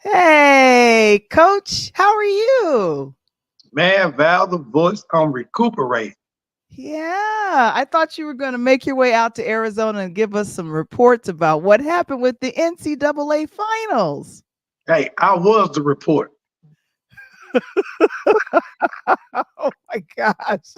Hey, Coach, how are you? Man, Val, the voice, I'm recuperating. Yeah, I thought you were going to make your way out to Arizona and give us some reports about what happened with the NCAA finals. Hey, I was the report. Oh my gosh.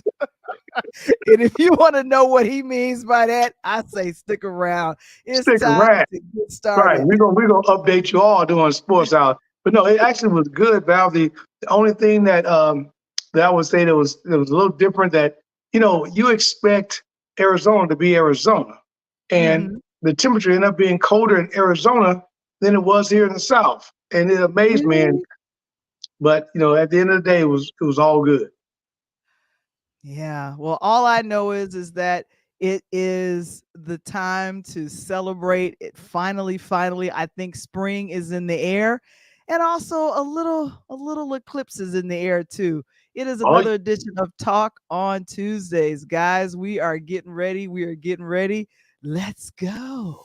And if you want to know what he means by that, I say stick around. It's Stick time around. to get Right. started. We're gonna update you all doing sports hour. But no, it actually was good, Val. The only thing that I would say that was a little different that you expect Arizona to be Arizona. And Mhm. the temperature ended up being colder in Arizona than it was here in the South. And it amazed me. Really? But at the end of the day, it was all good. Yeah. Well, all I know is that it is the time to celebrate. It finally, I think spring is in the air, and also a little eclipse is in the air too. It is Oh, another edition of Talk on Tuesdays, guys. We are getting ready. We are getting ready. Let's go.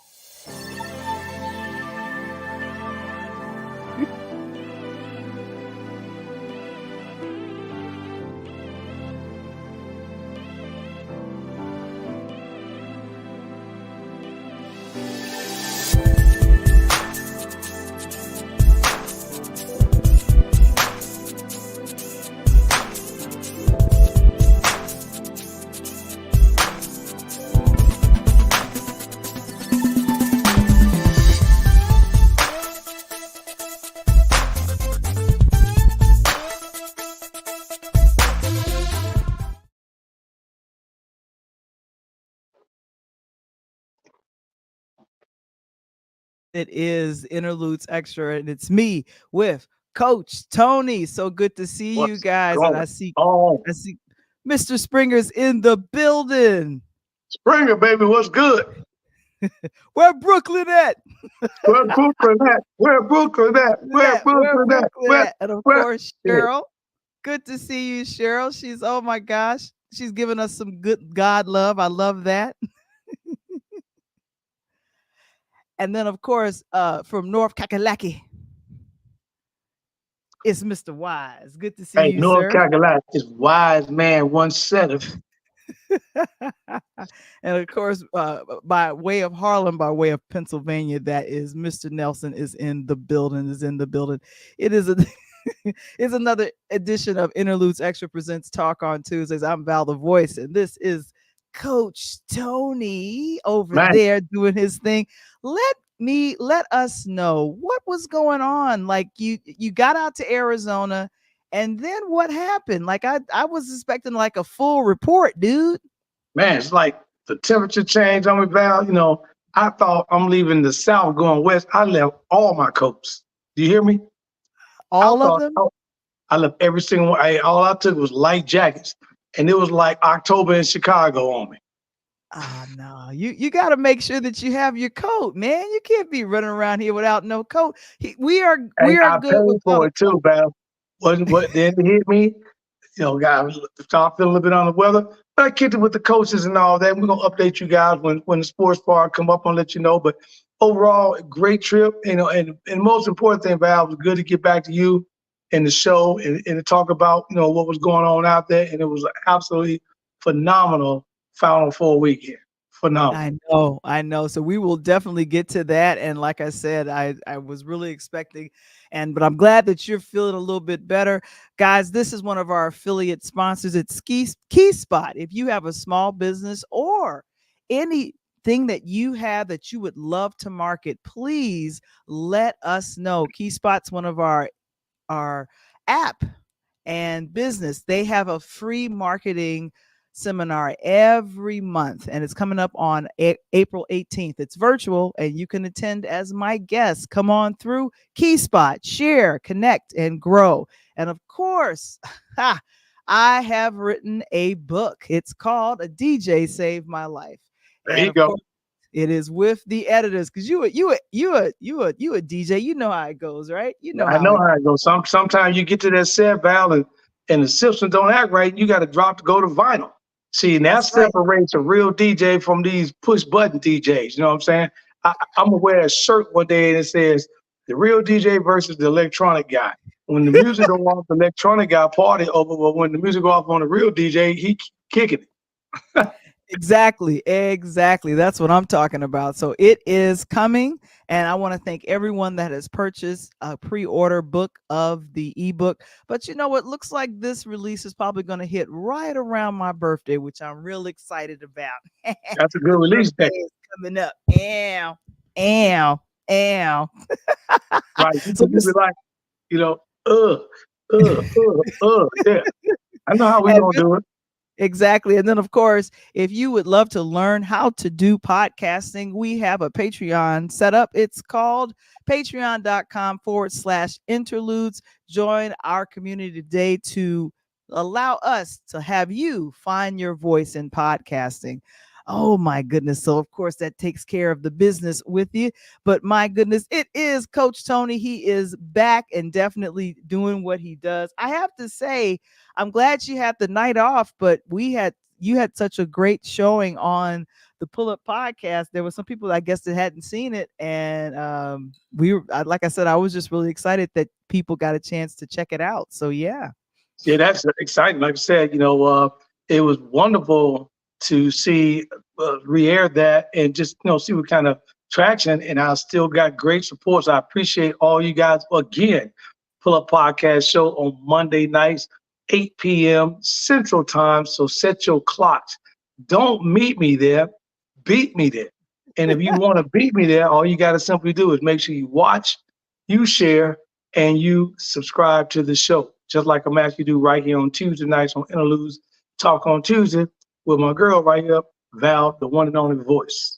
It is Interludes Extra, and it's me with Coach Tony. So good to see you what's guys, and going I see on? I see Mr. Springer's in the building. Springer, baby, what's good? Where Brooklyn at? Where Brooklyn at? Where Brooklyn at? Where Where Brooklyn at? Brooklyn at? And of Where? course, Yeah. Cheryl. Good to see you, Cheryl. She's oh my gosh, she's giving us some good God love. I love that. And then of course, from North Kakalaki, it's Mr. Wise. Good to see Hey, you, North sir. Carolina is wise man one seventh. And of course, by way of Harlem, by way of Pennsylvania, that is Mr. Nelson is in the building. Is in the building. It is a it's another edition of Interludes Extra presents Talk on Tuesdays. I'm Val the Voice, and this is Coach Tony over Man, there doing his thing. Let us know what was going on. Like you got out to Arizona, and then what happened? Like I was expecting like a full report, dude. man, it's like the temperature change on me, Val. I thought I'm leaving the South going west. I left all my coats. Do you hear me? I All of thought them? I left every single one. All I took was light jackets. And it was like October in Chicago on me. Ah, no. You got to make sure that you have your coat, man. You can't be running around here without no coat. We are And we are I good paid without for a it too, coat. Val. Wasn't what then it hit me. Guys, start feeling a little bit on the weather. But I kicked it with the coaches and all that. We're gonna update you guys when the sports bar come up and let you know. But overall, great trip. And most important thing, Val, it was good to get back to you and the show and to talk about what was going on out there. And it was an absolutely phenomenal Final Four weekend. Phenomenal. I know. So we will definitely get to that. And like I said, I was really expecting, but I'm glad that you're feeling a little bit better. Guys, this is one of our affiliate sponsors. It's Key Spot. If you have a small business or anything that you have that you would love to market, please let us know. Key Spot's one of our app and business. They have a free marketing seminar every month, and it's coming up on April 18th. It's virtual, and you can attend as my guest. Come on through. Key Spot, share, connect, and grow. And of course, I have written a book. It's called A DJ Saved My Life. There And you of go. course, it is with the editors because you a DJ. You know how it goes, right? You know I how know it how it goes. Sometimes you get to that set, Val, and the systems don't act right. You got to drop to go to vinyl. See, and that That's right. separates a real DJ from these push button DJs. You know what I'm saying? I'm gonna wear a shirt one day and it says, The real DJ versus the electronic guy. When the music go off, the electronic guy party over, but when the music go off on the real DJ, he kicking it. Exactly. That's what I'm talking about. So it is coming. And I want to thank everyone that has purchased a pre-order book of the ebook. But you know what? Looks like this release is probably going to hit right around my birthday, which I'm real excited about. That's a good release day. Is coming up. Ow. Right. So You be like, yeah. I know how we gonna do it. Exactly. And then, of course, if you would love to learn how to do podcasting, we have a Patreon set up. It's called patreon.com/interludes. Join our community today to allow us to have you find your voice in podcasting. Oh, my goodness. So, of course, that takes care of the business with you. But my goodness, it is Coach Tony. He is back and definitely doing what he does. I have to say, I'm glad you had the night off, but you had such a great showing on the Pull Up podcast. There were some people, I guess, that hadn't seen it. And like I said, I was just really excited that people got a chance to check it out. So, yeah. Yeah, that's exciting. Like I said, it was wonderful to see re-air that and just see what kind of traction, and I still got great support. So I appreciate all you guys. Again, Pull Up Podcast show on Monday nights, 8 p.m. Central Time. So set your clocks. Don't meet me there, beat me there. And if you want to beat me there, all you got to simply do is make sure you watch, you share, and you subscribe to the show. Just like I'm asking you to do right here on Tuesday nights on Interludes Talk on Tuesday with my girl right here, Val, the one and only voice.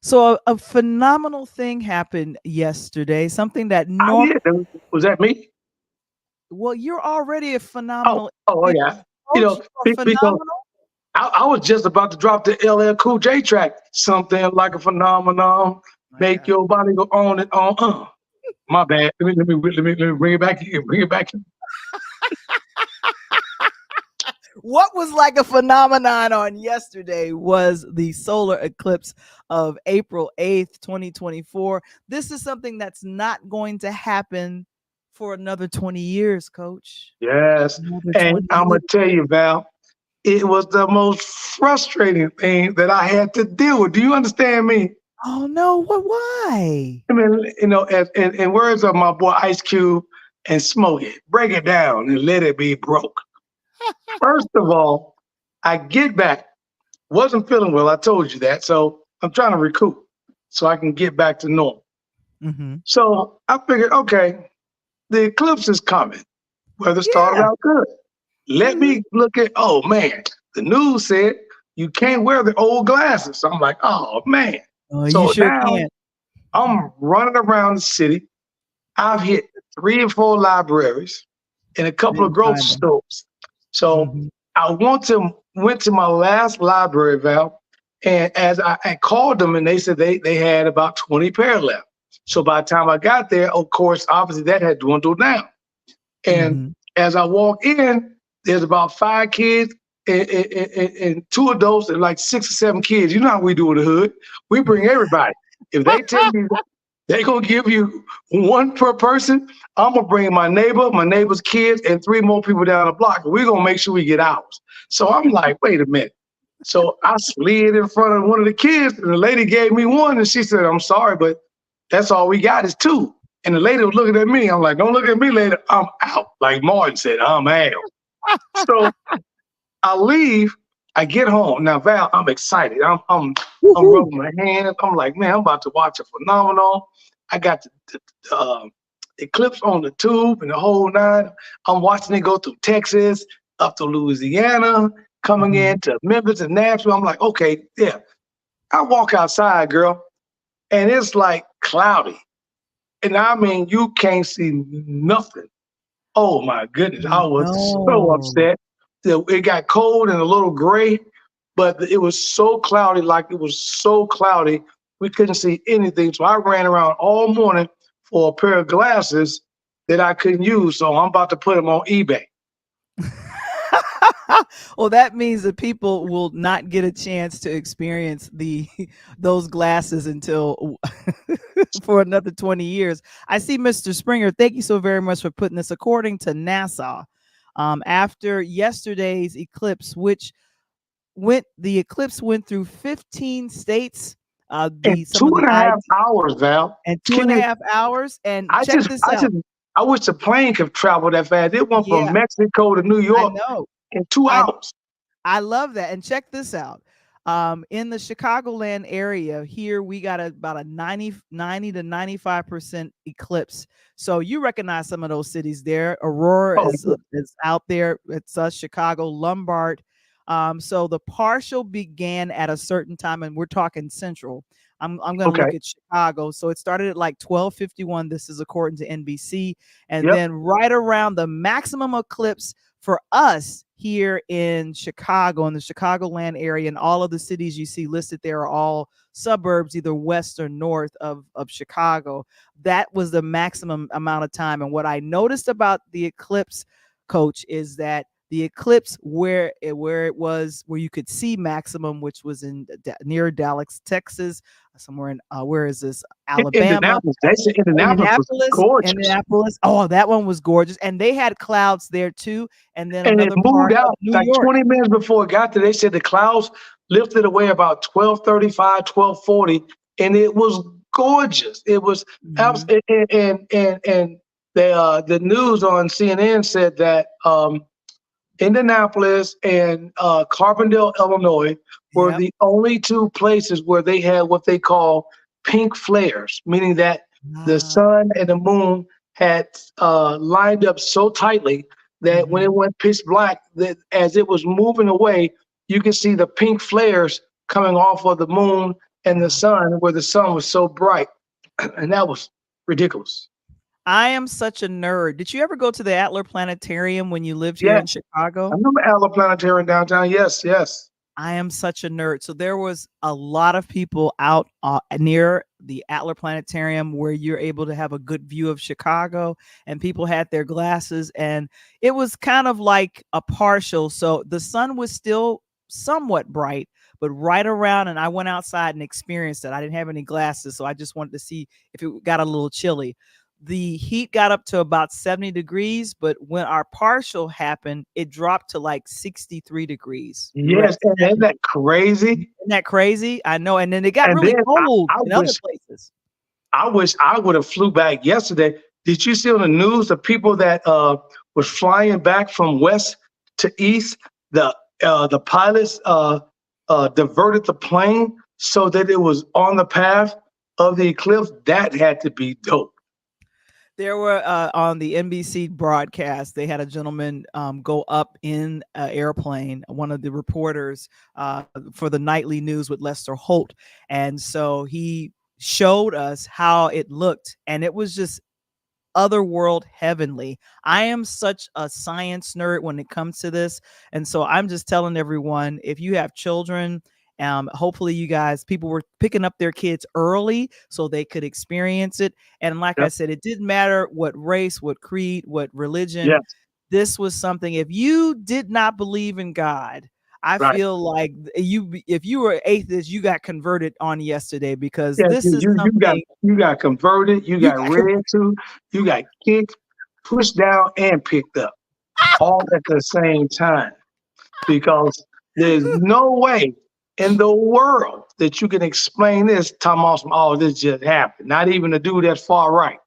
So a phenomenal thing happened yesterday. Something that was that me? Well, you're already a phenomenal. Yeah. Because I was just about to drop the LL Cool J track, something like a phenomenon, make your body go on and on. My bad. Let me bring it back here. Bring it back here. What was like a phenomenon on yesterday was the solar eclipse of April 8th, 2024. This is something that's not going to happen for another 20 years, Coach. Yes. And I'm going to tell you, Val, it was the most frustrating thing that I had to deal with. Do you understand me? Oh, no. Why? I mean, in words of my boy Ice Cube and Smokey, break it down and let it be broke. First of all, I get back, wasn't feeling well. I told you that. So I'm trying to recoup so I can get back to normal. Mm-hmm. So I figured, okay, the eclipse is coming. Weather started out good. Let me look at, oh man, the news said you can't wear the old glasses. So I'm like, oh man. So you sure now can't. I'm running around the city. I've hit 3 or 4 libraries and a couple of grocery stores. So I went to my last library, Val, and as I called them, and they said they had about 20 pair left. So by the time I got there, of course, obviously that had dwindled down. And as I walk in, there's about 5 kids and 2 adults and like 6 or 7 kids. You know how we do in the hood. We bring everybody. If they tell you they're going to give you 1 per person, I'm going to bring my neighbor's kids, and 3 more people down the block. We're going to make sure we get ours. So I'm like, wait a minute. So I slid in front of one of the kids, and the lady gave me 1, and she said, I'm sorry, but that's all we got is 2. And the lady was looking at me. I'm like, don't look at me, lady. I'm out. Like Martin said, I'm out. So I leave. I get home. Now, Val, I'm excited. I'm rubbing my hands. I'm like, man, I'm about to watch a phenomenon. I got the eclipse on the tube and the whole 9. I'm watching it go through Texas, up to Louisiana, coming into Memphis and Nashville. I'm like, okay, yeah. I walk outside, girl, and it's like cloudy. And I mean, you can't see nothing. Oh my goodness. I was so upset. It got cold and a little gray, but it was so cloudy, we couldn't see anything. So I ran around all morning for a pair of glasses that I couldn't use. So I'm about to put them on eBay. Well, that means that people will not get a chance to experience those glasses until for another 20 years. I see Mr. Springer. Thank you so very much for putting this. According to NASA, after yesterday's eclipse, the eclipse went through 15 states. In Some two of the and a half ID hours, Val. and two Excuse and a me. half hours. And I check just, this I out. just, I wish the plane could travel that fast. It went from Yeah, Mexico to New I York know. in 2 hours. I love that. And check this out. In the Chicagoland area here, we got about a 90 to 95% eclipse. So you recognize some of those cities there. Aurora Oh, is out there. It's us, Chicago, Lombard. So the partial began at a certain time, and we're talking central. I'm going to okay. look at Chicago. So it started at like 12:51. This is according to NBC. And Yep. then right around the maximum eclipse for us here in Chicago, in the Chicagoland area, and all of the cities you see listed there are all suburbs, either west or north of Chicago. That was the maximum amount of time. And what I noticed about the eclipse, Coach, is that the eclipse where you could see maximum, which was near Dallas, Texas, somewhere in where is this, Alabama, Indianapolis. They said Indianapolis was gorgeous. Indianapolis. Oh, that one was gorgeous, and they had clouds there too. And then And it another moved part of out New like York. 20 minutes before it got there. They said the clouds lifted away about 12:35, 12:40, and it was gorgeous. It was Mhm. and the news on CNN said that Indianapolis and Carbondale, Illinois, were Yep. the only two places where they had what they call pink flares, meaning that the Ah, sun and the moon had lined up so tightly that when it mhm. went pitch black, that as it was moving away, you could see the pink flares coming off of the moon and the Wow. sun, where the sun was so bright, and that was ridiculous. I am such a nerd. Did you ever go to the Adler Planetarium when you lived here Yeah, in I Chicago? remember Allen Planetarium downtown. Yes, yes. I am such a nerd. So there was a lot of people out near the Adler Planetarium where you're able to have a good view of Chicago, and people had their glasses, and it was kind of like a partial. So the sun was still somewhat bright, but right around, and I went outside and experienced it. I didn't have any glasses, so I just wanted to see if it got a little chilly. The heat got up to about 70 degrees, but when our partial happened, it dropped to like 63 degrees. We were at Yes, and isn't 70. that crazy? Isn't that crazy? I know. And then it got And really then cold I in other wish places. I would have flew back yesterday. Did you see on the news the people that was flying back from west to east? The pilots diverted the plane so that it was on the path of the eclipse. That had to be dope. There were on the NBC broadcast, they had a gentleman go up in an airplane, one of the reporters for the nightly news with Lester Holt. And so he showed us how it looked, and it was just otherworld heavenly. I am such a science nerd when it comes to this. And so I'm just telling everyone, if you have children, hopefully you guys, people were picking up their kids early so they could experience it. And like I Yep. said, it didn't matter what race, what creed, what religion. Yes. This was something, if you did not believe in God, I Right. feel like if you were atheist, you got converted on yesterday, because Yeah. this is You something got converted. You you got got. read to. You got kicked, pushed down, and picked up all at the same time, because there's no way in the world that you can explain this, Tom Awesome. Oh, this just happened. Not even the dude that's far right.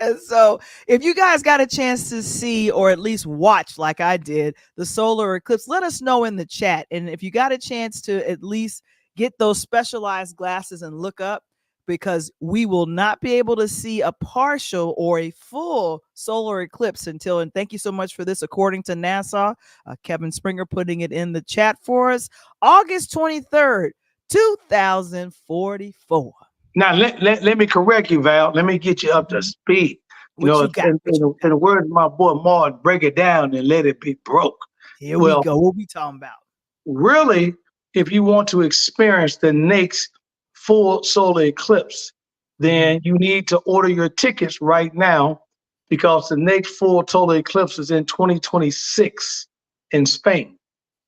And so, if you guys got a chance to see or at least watch, like I did, the solar eclipse, let us know in the chat. And if you got a chance to at least get those specialized glasses and look up, because we will not be able to see a partial or a full solar eclipse until, and thank you so much for this, according to NASA, Kevin Springer putting it in the chat for us, August 23rd, 2044. Now, let me correct you, Val. Let me get you up to speed. You What know, you got? What you in got? the words of my boy Maud, break it down and let it be broke. Here we Well, go. What we talking about? really, if you want to experience the next full solar eclipse, then you need to order your tickets right now, because the next full total eclipse is in 2026 in Spain.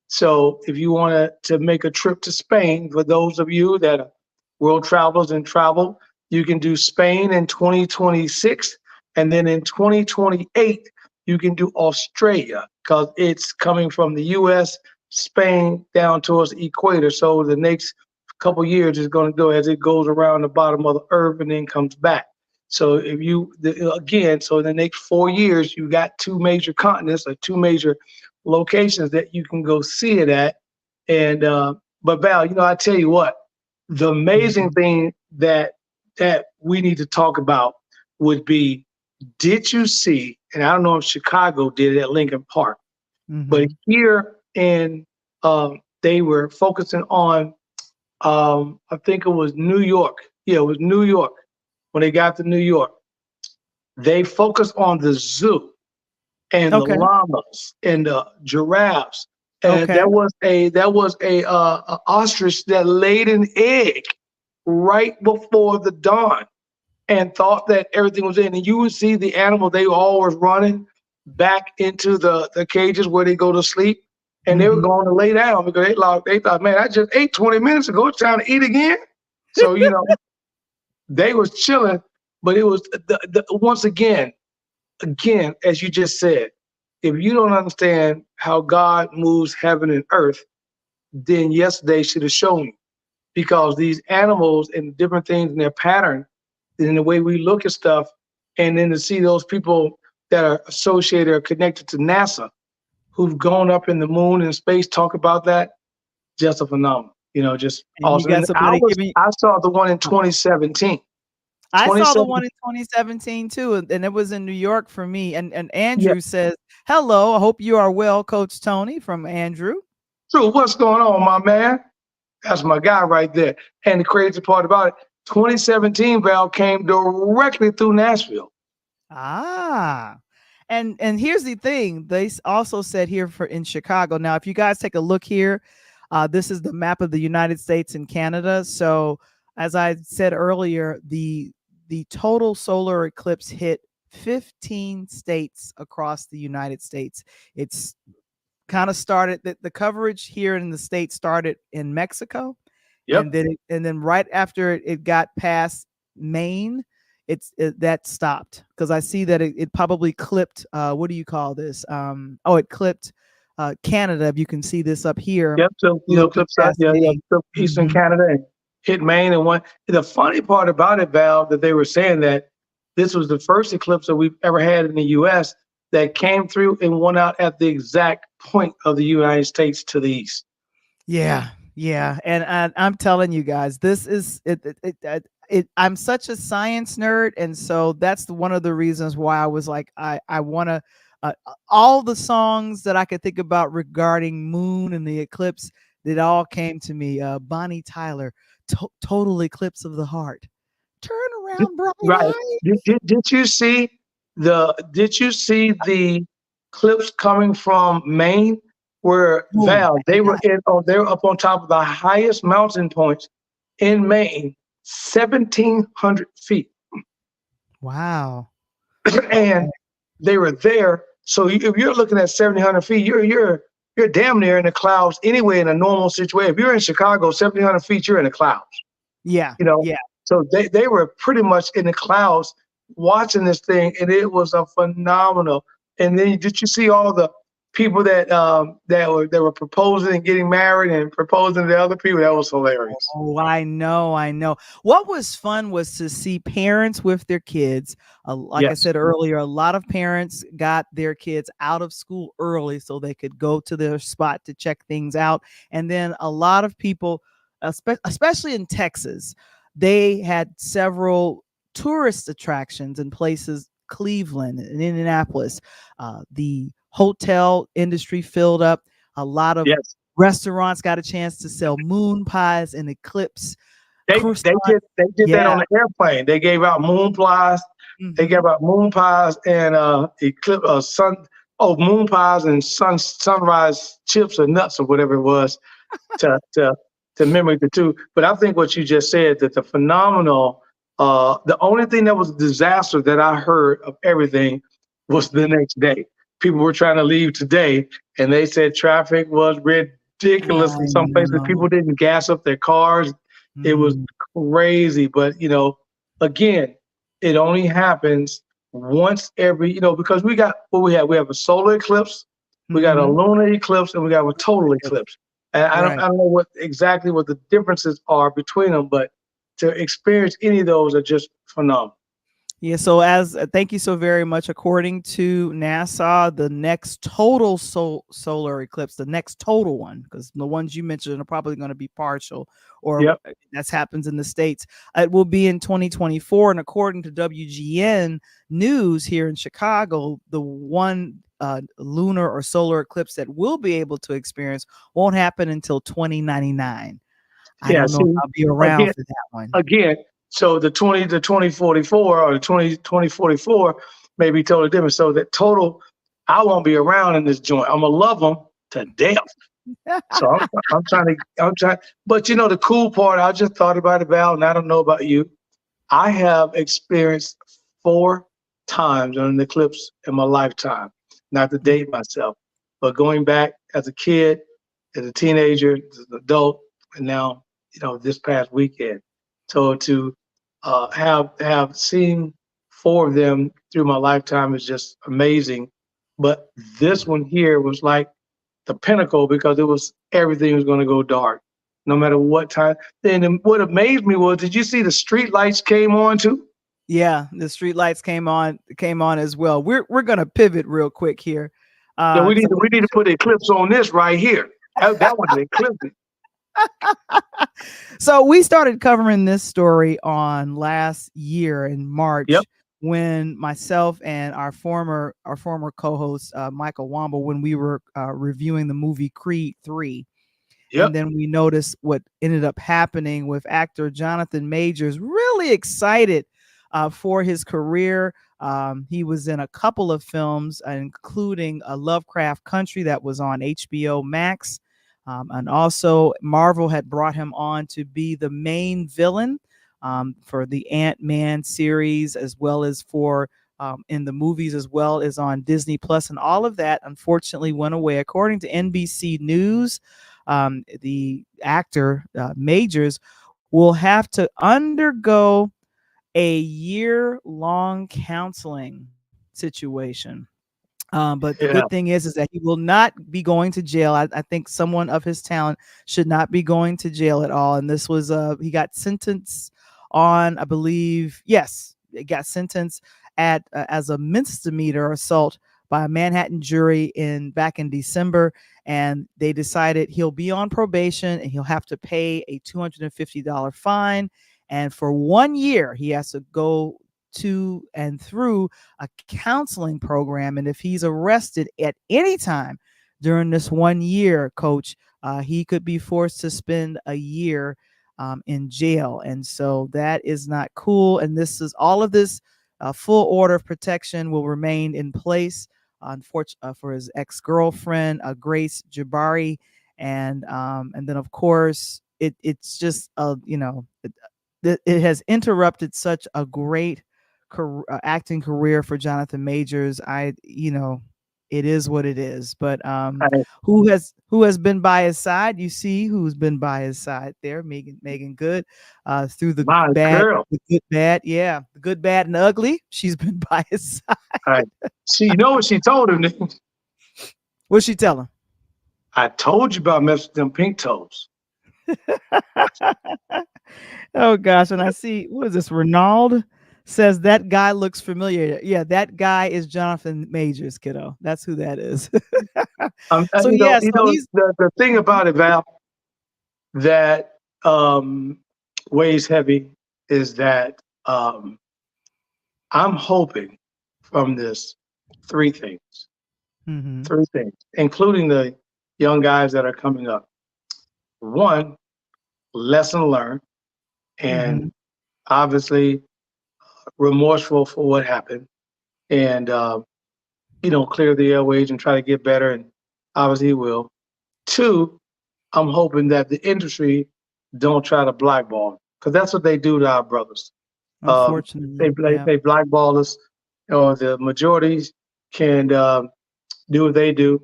So if you want to make a trip to Spain, for those of you that are world travelers and travel, you can do Spain in 2026. And then in 2028, you can do Australia, because it's coming from the U.S., Spain, down towards the equator. So the next couple years is going to go as it goes around the bottom of the earth and then comes back. So if you, again, so in the next 4 years, you got 2 major continents or 2 major locations that you can go see it at. And, but Val, I tell you what, the amazing thing that we need to talk about would be, did you see, and I don't know if Chicago did it at Lincoln Park, but here in, they were focusing on, I think it was New York. Yeah, it was New York. When they got to New York, they focused on the zoo and the llamas and the giraffes. And there was a ostrich that laid an egg right before the dawn and thought that everything was in. And you would see the animal, they were always running back into the cages where they go to sleep. And they were going to lay down because they thought, man, I just ate 20 minutes ago. It's time to eat again. So, they was chilling, but it was once again, as you just said, if you don't understand how God moves heaven and earth, then yesterday should have shown you, because these animals and different things in their pattern and the way we look at stuff, and then to see those people that are associated or connected to NASA who've gone up in the moon and space talk about that, just a phenomenon. Just awesome. I saw the one in 2017. I saw the one in 2017 too, and it was in New York for me. And Andrew says, "Hello, I hope you are well, Coach Tony," from Andrew. True, what's going on, my man? That's my guy right there. And the crazy part about it, 2017 Val came directly through Nashville. And here's the thing. They also said here in Chicago. Now, if you guys take a look here, this is the map of the United States and Canada. So as I said earlier, the total solar eclipse hit 15 states across the United States. It's kind of started, the coverage here in the state started in Mexico. And then right after it got past Maine, that stopped, because I see that it probably clipped, what do you call this? It clipped Canada. If you can see this up here. Yep. So clips out. Eastern Canada and hit Maine. And the funny part about it, Val, that they were saying that this was the first eclipse that we've ever had in the U.S. that came through and went out at the exact point of the United States to the east. Yeah. And I'm telling you guys, this is I'm such a science nerd, and so that's one of the reasons why I was like, I want to. All the songs that I could think about regarding moon and the eclipse, that all came to me. Bonnie Tyler, Total Eclipse of the Heart. Turn around, bright right. Did you see the clips coming from Maine, where Val, they were up on top of the highest mountain points in Maine, 1,700 feet. Wow. And they were there. So if you're looking at 1,700 feet, you're damn near in the clouds anyway in a normal situation. If you're in Chicago, 1,700 feet, you're in the clouds. Yeah. So they were pretty much in the clouds watching this thing, and it was a phenomenal. And then did you see all the people that were proposing and getting married and proposing to other people? That was hilarious. Oh, I know. What was fun was to see parents with their kids. I said earlier, a lot of parents got their kids out of school early so they could go to their spot to check things out. And then a lot of people, especially in Texas, they had several tourist attractions in places, Cleveland and Indianapolis. The hotel industry filled up. A lot of restaurants got a chance to sell moon pies and eclipse. They did that on the airplane. They gave out moon pies. They gave out moon pies and moon pies and sunrise chips or nuts or whatever it was to mimic the two. But I think what you just said, that the phenomenal, the only thing that was a disaster that I heard of everything was the next day. People were trying to leave today, and they said traffic was ridiculous I in some places. know. People didn't gas up their cars. It was Mm, crazy. But, again, it only happens once every, because we got what we have. We have a solar eclipse, we got a mhm. lunar eclipse, and we got a total eclipse. And I Right. don't know exactly what the differences are between them, but to experience any of those are just phenomenal. Yeah, so thank you so very much. According to NASA, the next total solar eclipse, the next total one, because the ones you mentioned are probably going to be partial, or Yep. that happens in the States. It will be in 2024. And according to WGN News here in Chicago, the one lunar or solar eclipse that we'll be able to experience won't happen until 2099. I Yeah. don't know if See, I'll be around again, for that one. again, so the 2044 or the 2044 may be totally different. So that total, I won't be around in this joint. I'm gonna love them to death. So I'm trying. But the cool part, I just thought about it, Val, and I don't know about you. I have experienced 4 times an eclipse in my lifetime. Not to date myself, but going back as a kid, as a teenager, as an adult, and now this past weekend. So to have seen 4 of them through my lifetime is just amazing. But this one here was like the pinnacle because it was everything was going to go dark, no matter what time. Then what amazed me was, did you see the street lights came on too? Yeah, the street lights came on as well. We're gonna pivot real quick here. Yeah, we need So to we need to put Eclipse on this right here. That was the Eclipse. so we started covering this story on last year in Yep, March when myself and our former co-host Michael Womble, when we were reviewing the movie Creed 3. And yep, then we noticed what ended up happening with actor Jonathan Majors, really excited for his career. He was in a couple of films, including a Lovecraft Country that was on HBO Max. And also, Marvel had brought him on to be the main villain for the Ant-Man series, as well as for in the movies, as well as on Disney Plus. And all of that, unfortunately, went away. According to NBC News, the actor Majors will have to undergo a year-long counseling situation. But the yeah. good thing is that he will not be going to jail. I think someone of his talent should not be going to jail at all. And this was he got sentenced on, I believe, yes, he got sentenced at as a misdemeanor assault by a Manhattan jury back in December, and they decided he'll be on probation and he'll have to pay a $250 fine. And for 1 year, he has to go to and through a counseling program. And if he's arrested at any time during this 1 year, Coach, he could be forced to spend a year in jail. And so that is not cool. And this is all of this full order of protection will remain in place, unfortunately, for his ex-girlfriend, Grace Jabari. And then, of course, it's just, it has interrupted such a great acting career for Jonathan Majors. It is what it is. But I, who has been by his side? You see who's been by his side there, Megan Good, through the my bad, girl. the good, bad, yeah, the good, bad, and ugly. She's been by his side. I, you know what she told him? What'd she tell him? I told you about messing with them pink toes. Oh gosh, and I see, what is this? Ronald says that guy looks familiar. Yeah, that guy is Jonathan Majors, kiddo. That's who that is. So yeah, so he's The thing about it, Val, that weighs heavy is that I'm hoping from this three things, Mhm, including the young guys that are coming up. One, lesson learned, and mhm. obviously remorseful for what happened, and clear the airways and try to get better, and obviously he will. Two, I'm hoping that the industry don't try to blackball because that's what they do to our brothers. Um, Unfortunately, yeah. they blackball us, the majorities. can do what they do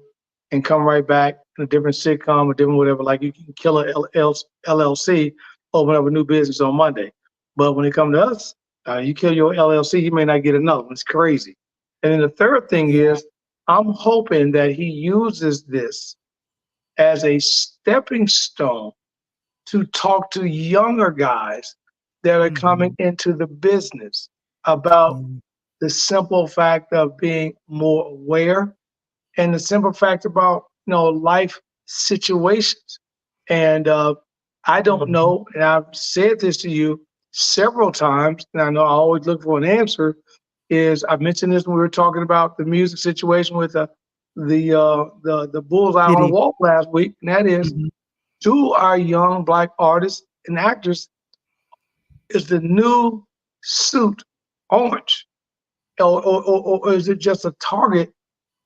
and come right back in a different sitcom or different whatever. Like you can kill a LLC, open up a new business on Monday. But when it comes to us, you kill your LLC, you may not get another one. It's crazy. And then the third thing is, I'm hoping that he uses this as a stepping stone to talk to younger guys that are coming into the business about the simple fact of being more aware and the simple fact about life situations. And I don't know, and I've said this to you several times, and I know I always look for an answer. Is I mentioned this when we were talking about the music situation with the bullseye on the wall last week, and that is, to our young Black artists and actors, is the new suit orange, or is it just a target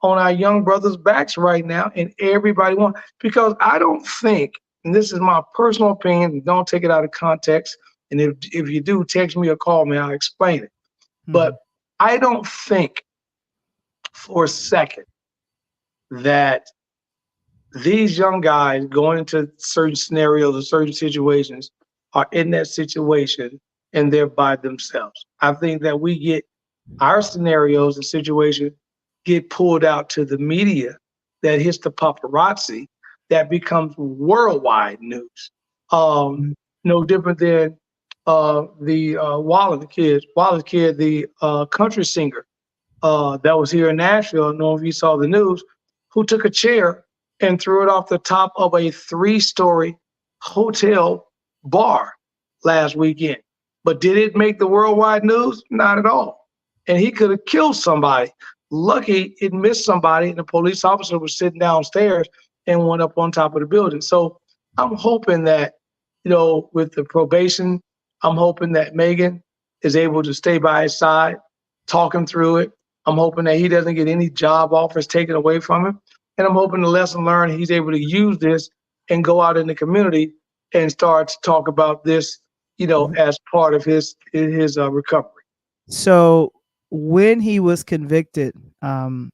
on our young brothers' backs right now? And everybody wants, because I don't think, and this is my personal opinion, don't take it out of context. And if you do, text me or call me, I'll explain it. But I don't think for a second that these young guys going into certain scenarios or certain situations are in that situation and they're by themselves. I think that we get our scenarios and situations get pulled out to the media, that hits the paparazzi, that becomes worldwide news. No different than the Wallace kid, the country singer that was here in Nashville. I don't know if you saw the news, who took a chair and threw it off the top of a 3-story hotel bar last weekend. But did it make the worldwide news? Not at all. And he could have killed somebody. Lucky it missed somebody, and the police officer was sitting downstairs and went up on top of the building. So I'm hoping that, with the probation, I'm hoping that Megan is able to stay by his side, talk him through it. I'm hoping that he doesn't get any job offers taken away from him. And I'm hoping the lesson learned, he's able to use this and go out in the community and start to talk about this, as part of his recovery. So when he was convicted of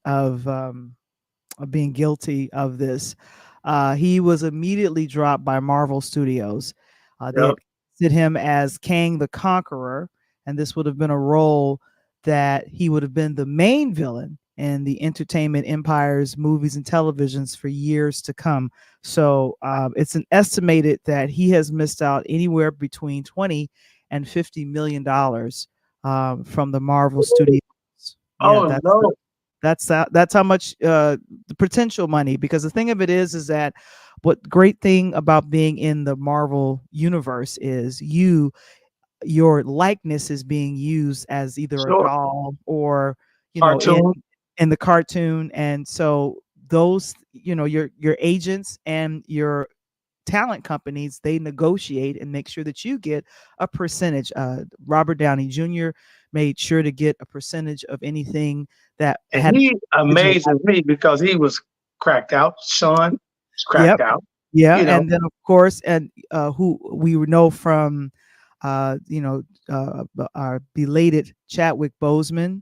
being guilty of this, he was immediately dropped by Marvel Studios. They had casted him as Kang the Conqueror, and this would have been a role that he would have been the main villain in the entertainment empire's movies and televisions for years to come. So it's an estimated that he has missed out anywhere between $20 and $50 million from the Marvel Studios. That's how much the potential money. Because the thing of it is that what great thing about being in the Marvel universe is your likeness is being used as either a doll or in the cartoon. And so those, your agents and your talent companies, they negotiate and make sure that you get a percentage. Robert Downey Jr. made sure to get a percentage of anything that he amazes me because he was cracked out. Sean was cracked out. Yeah. And then of course, and who we know from our belated Chadwick Boseman,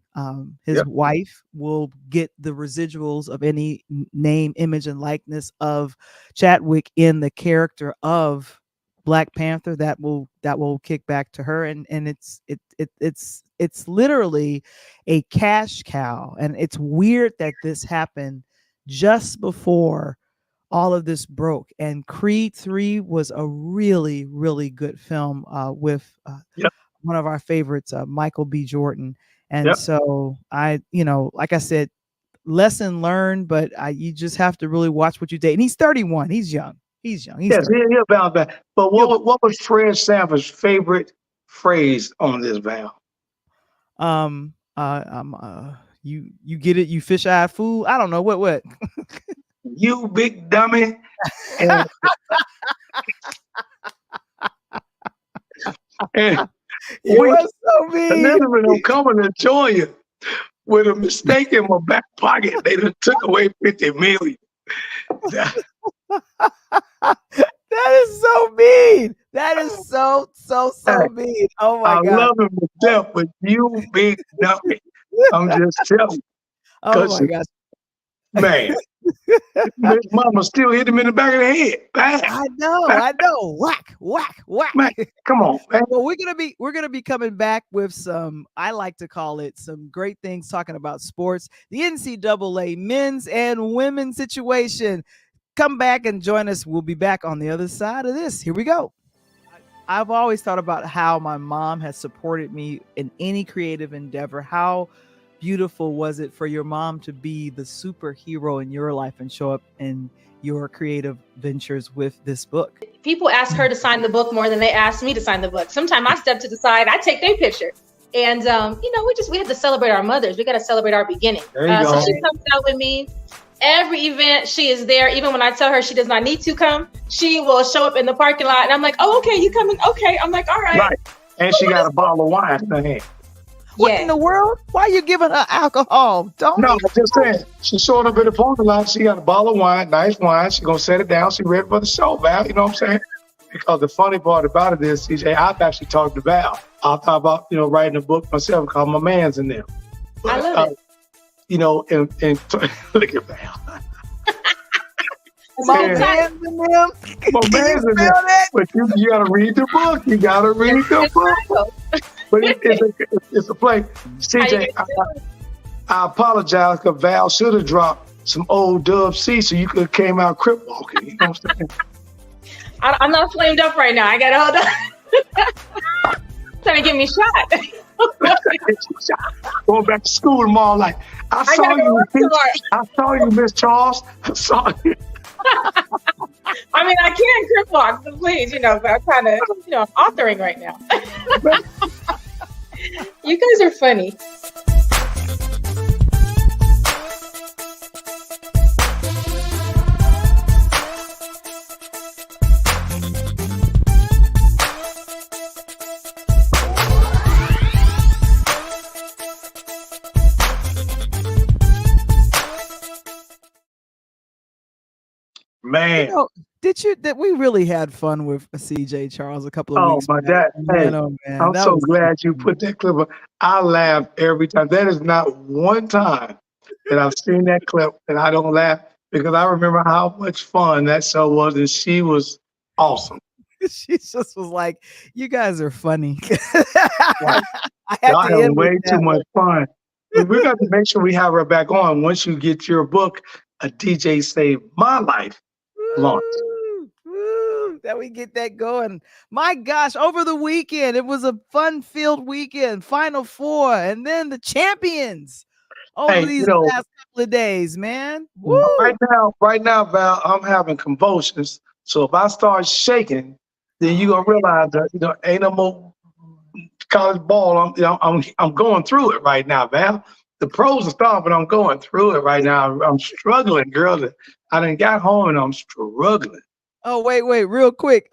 his wife will get the residuals of any name, image, and likeness of Chadwick in the character of Black Panther. That will kick back to her, and it's literally a cash cow. And it's weird that this happened just before all of this broke. And Creed 3 was a really, really good film with one of our favorites, Michael B. Jordan. And so like I said, lesson learned, but you just have to really watch what you date. And he's 31. He's young. He's he'll bounce back. But what was Fred Sanford's favorite phrase on this, Val? You get it, you fish-eyed fool. I don't know what. You big dummy. And you are so mean. Elizabeth will come and join you with a mistake in my back pocket. They done took away $50 million. That is so mean. That is so mean. Oh my God. I love him to death, but you big dummy. I'm just telling you. Oh my gosh. Man, his mama still hit him in the back of the head. Bam, I know, bam. I know. Whack, whack, whack. Man, come on, man. Well, we're gonna be coming back with some, I like to call it, some great things talking about sports, the NCAA men's and women's situation. Come back and join us. We'll be back on the other side of this. Here we go. I've always thought about how my mom has supported me in any creative endeavor. How beautiful was it for your mom to be the superhero in your life and show up in your creative ventures with this book? People ask her to sign the book more than they ask me to sign the book. Sometimes I step to the side, I take their picture. And, we have to celebrate our mothers. We got to celebrate our beginning. So she comes out with me. Every event, she is there. Even when I tell her she does not need to come, she will show up in the parking lot. And I'm like, oh, okay, you coming? Okay. I'm like, all right. Right. And she got a bottle of wine in her hand. What in the world? Why are you giving her alcohol? No, I'm just saying. She showed up in the parking lot. She got a bottle of wine, nice wine. She's going to set it down. She ready for the show, Val. You know what I'm saying? Because the funny part about it is, CJ, I've actually talked to Val. I thought about, writing a book myself called My Man's in Them. But, I love it. And look at Val. My man's in them. My man's in them. But you got to read the book. You got to read the book. But it's a play. CJ, I apologize because Val should have dropped some old Dub C so you could have came out crip walking. You know what I'm saying? I'm not flamed up right now. I got to hold on. Trying to get me shot. Going back to school tomorrow, like, I saw you, Miss Charles. I saw you. I mean, I can crip walk, so please, but I'm kind of, authoring right now. You guys are funny. Man, that we really had fun with CJ Charles a couple of weeks ago. I'm so glad you put that clip up. I laugh every time. That is not one time that I've seen that clip and I don't laugh because I remember how much fun that show was and she was awesome. She just was like, you guys are funny. Right. I had way too much fun. We got to make sure we have her back on once you get your book, A DJ Saved My Life. Launch. That we get that going. My gosh, over the weekend, it was a fun-filled weekend. Final Four, and then the champions over these last couple of days, man. Woo. Right now, Val, I'm having convulsions. So if I start shaking, then you're gonna realize that ain't no more college ball. I'm going through it right now, Val. The pros are starting, but I'm going through it right now. I'm struggling, girl. I done got home and I'm struggling. Oh, wait, real quick.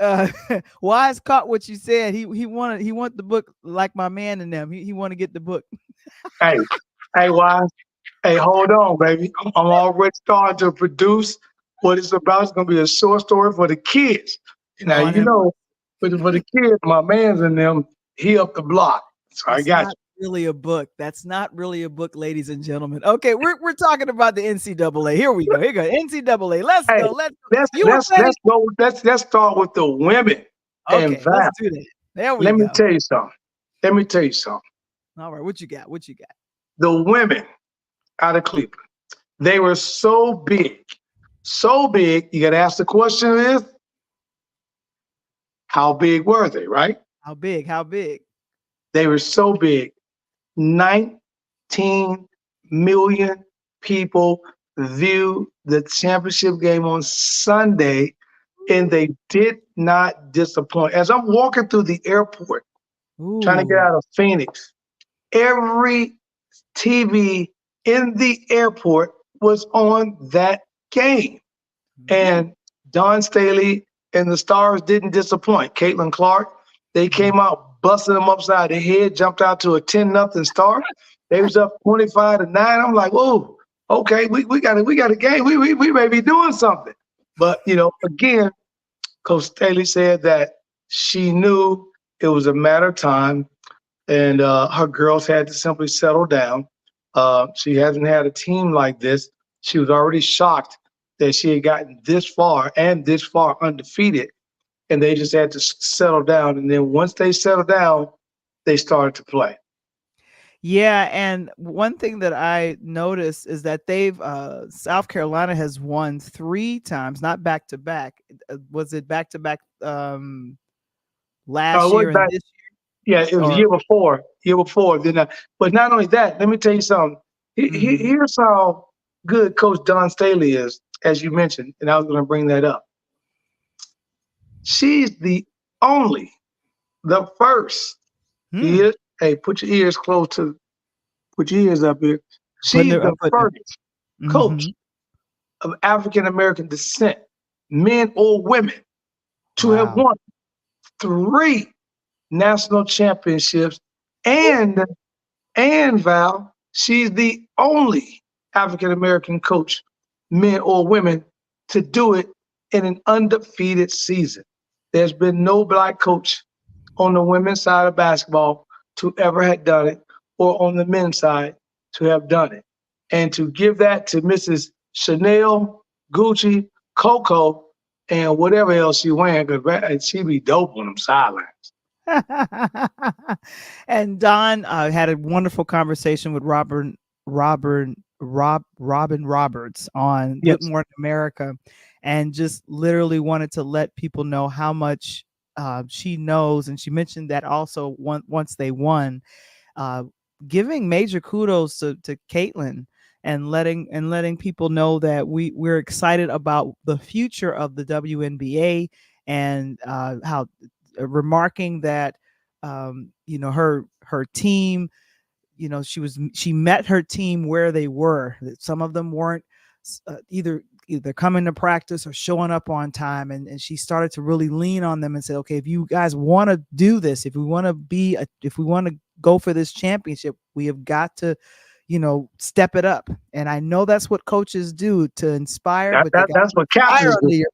Wise caught what you said. He wanted the book like my man in them. He want to get the book. Hey, Wise. Hey, hold on, baby. I'm already starting to produce what it's about. It's gonna be a short story for the kids. Now for the kids, my man's in them. He up the block. So I got you. Really a book. That's not really a book, ladies and gentlemen. Okay, we're talking about the NCAA. Here we go. NCAA. Let's go. Let's start with the women. Okay, and let's do that. There we go. Let me tell you something. All right, what you got? The women out of Cleveland, they were so big. You got to ask the question is, how big were they, right? How big? They were so big. 19 million people viewed the championship game on Sunday, and they did not disappoint. As I'm walking through the airport, trying to get out of Phoenix, every TV in the airport was on that game. And Don Staley and the Stars didn't disappoint. Caitlin Clark, they came out busting them upside the head, jumped out to a 10-0 start. They was up 25-9. I'm like, whoa, okay, we got a game. We may be doing something. But again, Coach Staley said that she knew it was a matter of time, and her girls had to simply settle down. She hasn't had a team like this. She was already shocked that she had gotten this far undefeated, and they just had to settle down. And then once they settled down, they started to play. Yeah, and one thing that I noticed is that they've South Carolina has won 3 times, not back to back. Was it back to back last year and this year? Yeah, it was the year before. Then, but not only that, let me tell you something. Here's how good Coach Dawn Staley is, as you mentioned, and I was going to bring that up. She's the first. Hey, put your ears up here. She's the first coach of African American descent, men or women, to have won 3 national championships, and Val, she's the only African American coach, men or women, to do it in an undefeated season. There's been no Black coach on the women's side of basketball to ever have done it, or on the men's side to have done it. And to give that to Mrs. Chanel, Gucci, Coco, and whatever else she wearing, because she be dope on them sidelines. And Don had a wonderful conversation with Robin Roberts on Good Morning America, and just literally wanted to let people know how much she knows. And she mentioned that also once they won, giving major kudos to Caitlin, and letting people know that we're excited about the future of the WNBA, and how remarking that her team, she met her team where they were. Some of them weren't either coming to practice or showing up on time, and she started to really lean on them and say, okay, if you guys want to do this, if we want to go for this championship, we have got to step it up. And I know that's what coaches do to inspire, but that's what captains do.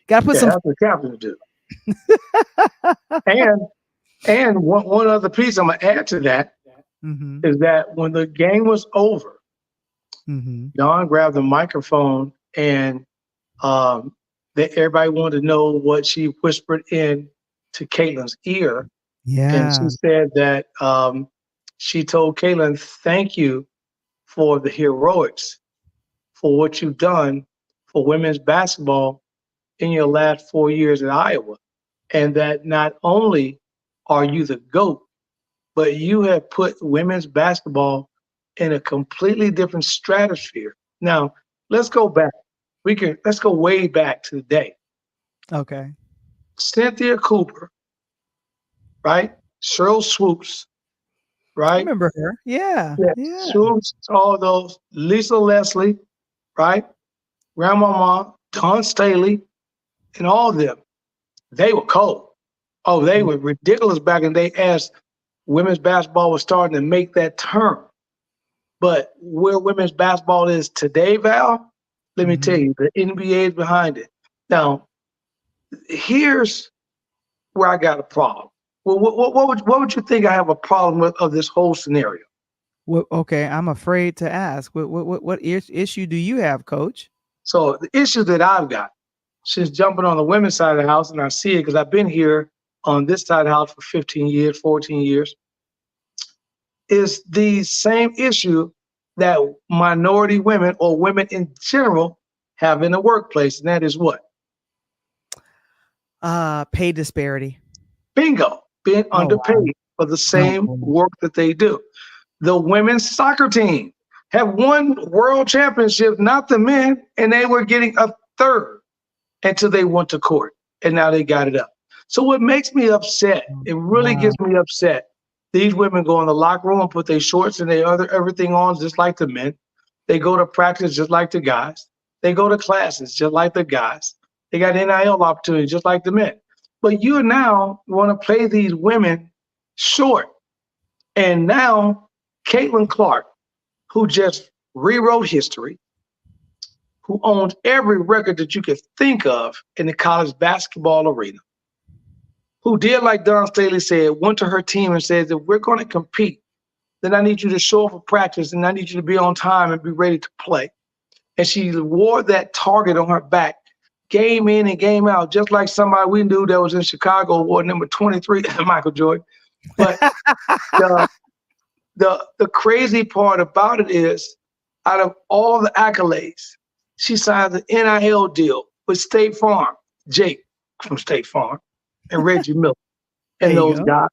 Got to put some. That's what captains do. and one other piece I'm gonna add to that is that when the game was over, Dawn grabbed the microphone, and that everybody wanted to know what she whispered in to Caitlin's ear. Yeah. And she said that she told Caitlin, thank you for the heroics, for what you've done for women's basketball in your last 4 years at Iowa. And that not only are you the GOAT, but you have put women's basketball in a completely different stratosphere. Now, let's go back. Let's go way back to the day. Okay. Cynthia Cooper, right? Cheryl Swoops, right? I remember her. Yeah. Swoops, all those. Lisa Leslie, right? Grandmama, Dawn Staley, and all of them. They were cold. Oh, they were ridiculous back in the day as women's basketball was starting to make that turn. But where women's basketball is today, Val, let me tell you, the NBA is behind it. Now, here's where I got a problem. Well, what would you think I have a problem with of this whole scenario? Well, okay, I'm afraid to ask. What issue do you have, Coach? So the issue that I've got since jumping on the women's side of the house, and I see it because I've been here on this side of the house for 15 years, 14 years, is the same issue that minority women or women in general have in the workplace, and that is what? Pay disparity. Bingo. Being underpaid for the same work that they do. The women's soccer team have won world championships, not the men, and they were getting a third until they went to court, and now they got it up. So what makes me upset, it really gets me upset, these women go in the locker room and put their shorts and everything on just like the men. They go to practice just like the guys. They go to classes just like the guys. They got NIL opportunities just like the men. But you now want to play these women short. And now Caitlin Clark, who just rewrote history, who owns every record that you could think of in the college basketball arena, who did like Dawn Staley said, went to her team and said that we're going to compete then I need you to show up for practice, and I need you to be on time and be ready to play. And she wore that target on her back, game in and game out, just like somebody we knew that was in Chicago wore number 23, Michael Jordan. But the crazy part about it is, out of all the accolades, she signed an NIL deal with State Farm, Jake from State Farm, and Reggie Miller, and those guys.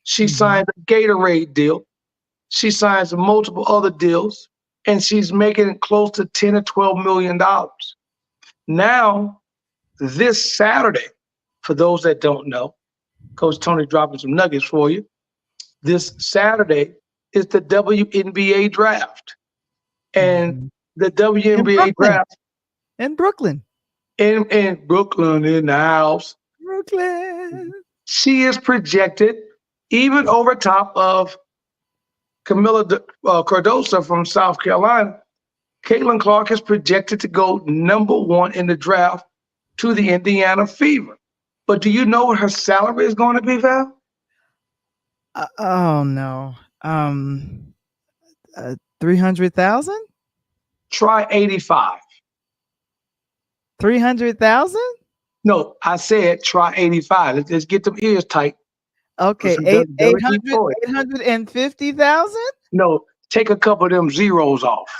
She signed a Gatorade deal. She signs multiple other deals, and she's making close to $10 or $12 million. Now, this Saturday, for those that don't know, Coach Tony dropping some nuggets for you. This Saturday is the WNBA draft. And the WNBA draft in Brooklyn. In Brooklyn, in the house. Brooklyn. She is projected, even over top of Camilla Cardoso from South Carolina. Caitlin Clark is projected to go #1 in the draft to the Indiana Fever. But do you know what her salary is going to be, Val? Oh no. 300,000? Try 85. 300,000? No, I said try 85. Let's get them ears tight. Okay, 850,000? No, take a couple of them zeros off.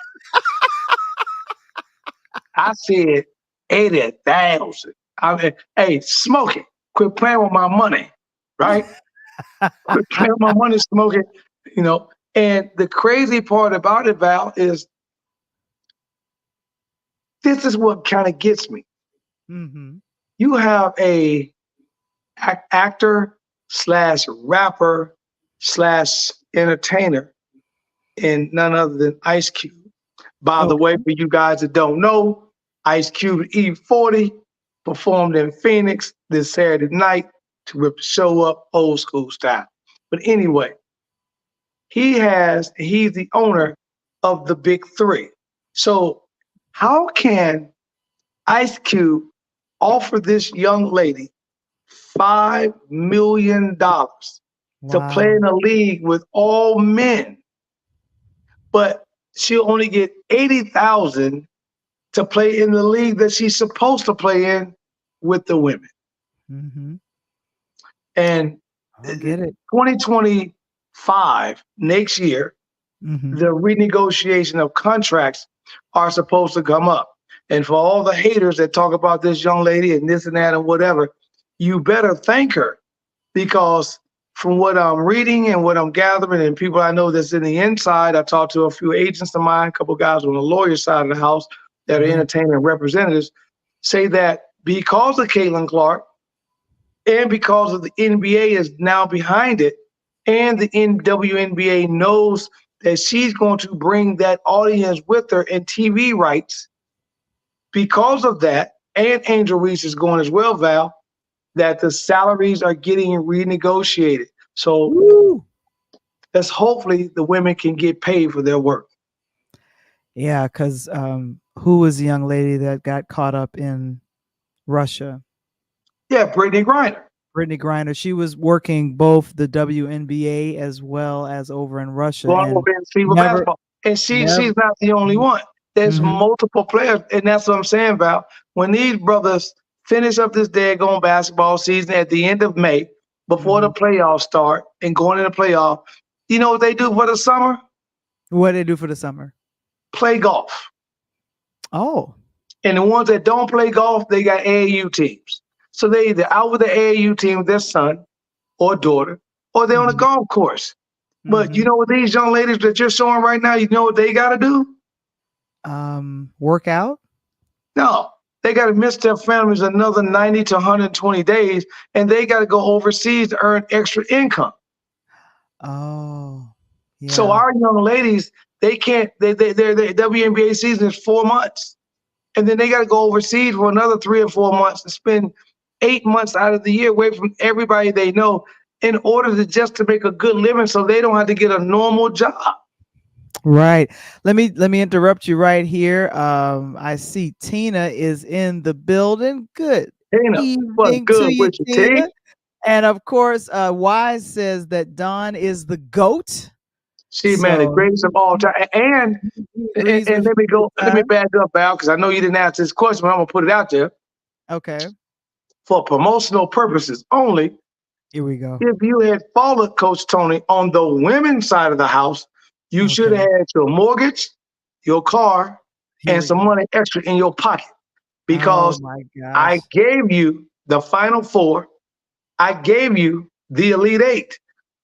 I said 80,000. I mean, hey, smoke it. Quit playing with my money, right? Quit playing with my money, smoke it, you know. And the crazy part about it, Val, is this is what kind of gets me. You have a actor / rapper / entertainer and none other than Ice Cube. By the way, for you guys that don't know, Ice Cube E40 performed in Phoenix this Saturday night to rip the show up old school style. But anyway, he's the owner of the Big Three. So how can Ice Cube offer this young lady $5 million to play in a league with all men, but she'll only get $80,000 to play in the league that she's supposed to play in with the women? And I get it. 2025, next year, the renegotiation of contracts are supposed to come up. And for all the haters that talk about this young lady and this and that and whatever, you better thank her, because from what I'm reading and what I'm gathering and people I know that's in the inside, I talked to a few agents of mine, a couple of guys on the lawyer side of the house that are entertainment representatives, say that because of Caitlin Clark and because of the NBA is now behind it, and the WNBA knows that she's going to bring that audience with her and TV rights, because of that, and Angel Reese is going as well, Val, that the salaries are getting renegotiated. So let's hopefully the women can get paid for their work. Yeah, because who was the young lady that got caught up in Russia? Yeah, Brittany Griner. Brittany Griner. She was working both the WNBA as well as over in Russia. And she's not the only one. There's multiple players, and that's what I'm saying, Val. When these brothers finish up this daggone basketball season at the end of May, before the playoffs start and going into the playoff, you know what they do for the summer? What do they do for the summer? Play golf. Oh. And the ones that don't play golf, they got AAU teams. So they either out with the AAU team with their son or daughter, or they're on a golf course. But you know what these young ladies that you're showing right now, you know what they got to do? Work out? No, they got to miss their families another 90 to 120 days, and they got to go overseas to earn extra income. Oh, yeah. So our young ladies, they can't. Their WNBA season is 4 months, and then they got to go overseas for another 3 or 4 months to spend 8 months out of the year away from everybody they know, in order to make a good living, so they don't have to get a normal job. Right. Let me interrupt you right here. I see Tina is in the building. Good evening to you, Tina. And of course, Wise says that Don is the GOAT. She, man, the greatest of all time. And let me back up, Al, because I know you didn't ask this question, but I'm gonna put it out there. Okay. For promotional purposes only. Here we go. If you had followed Coach Tony on the women's side of the house, you should have had your mortgage, your car, and some money extra in your pocket. Because I gave you the Final Four. I gave you the Elite Eight.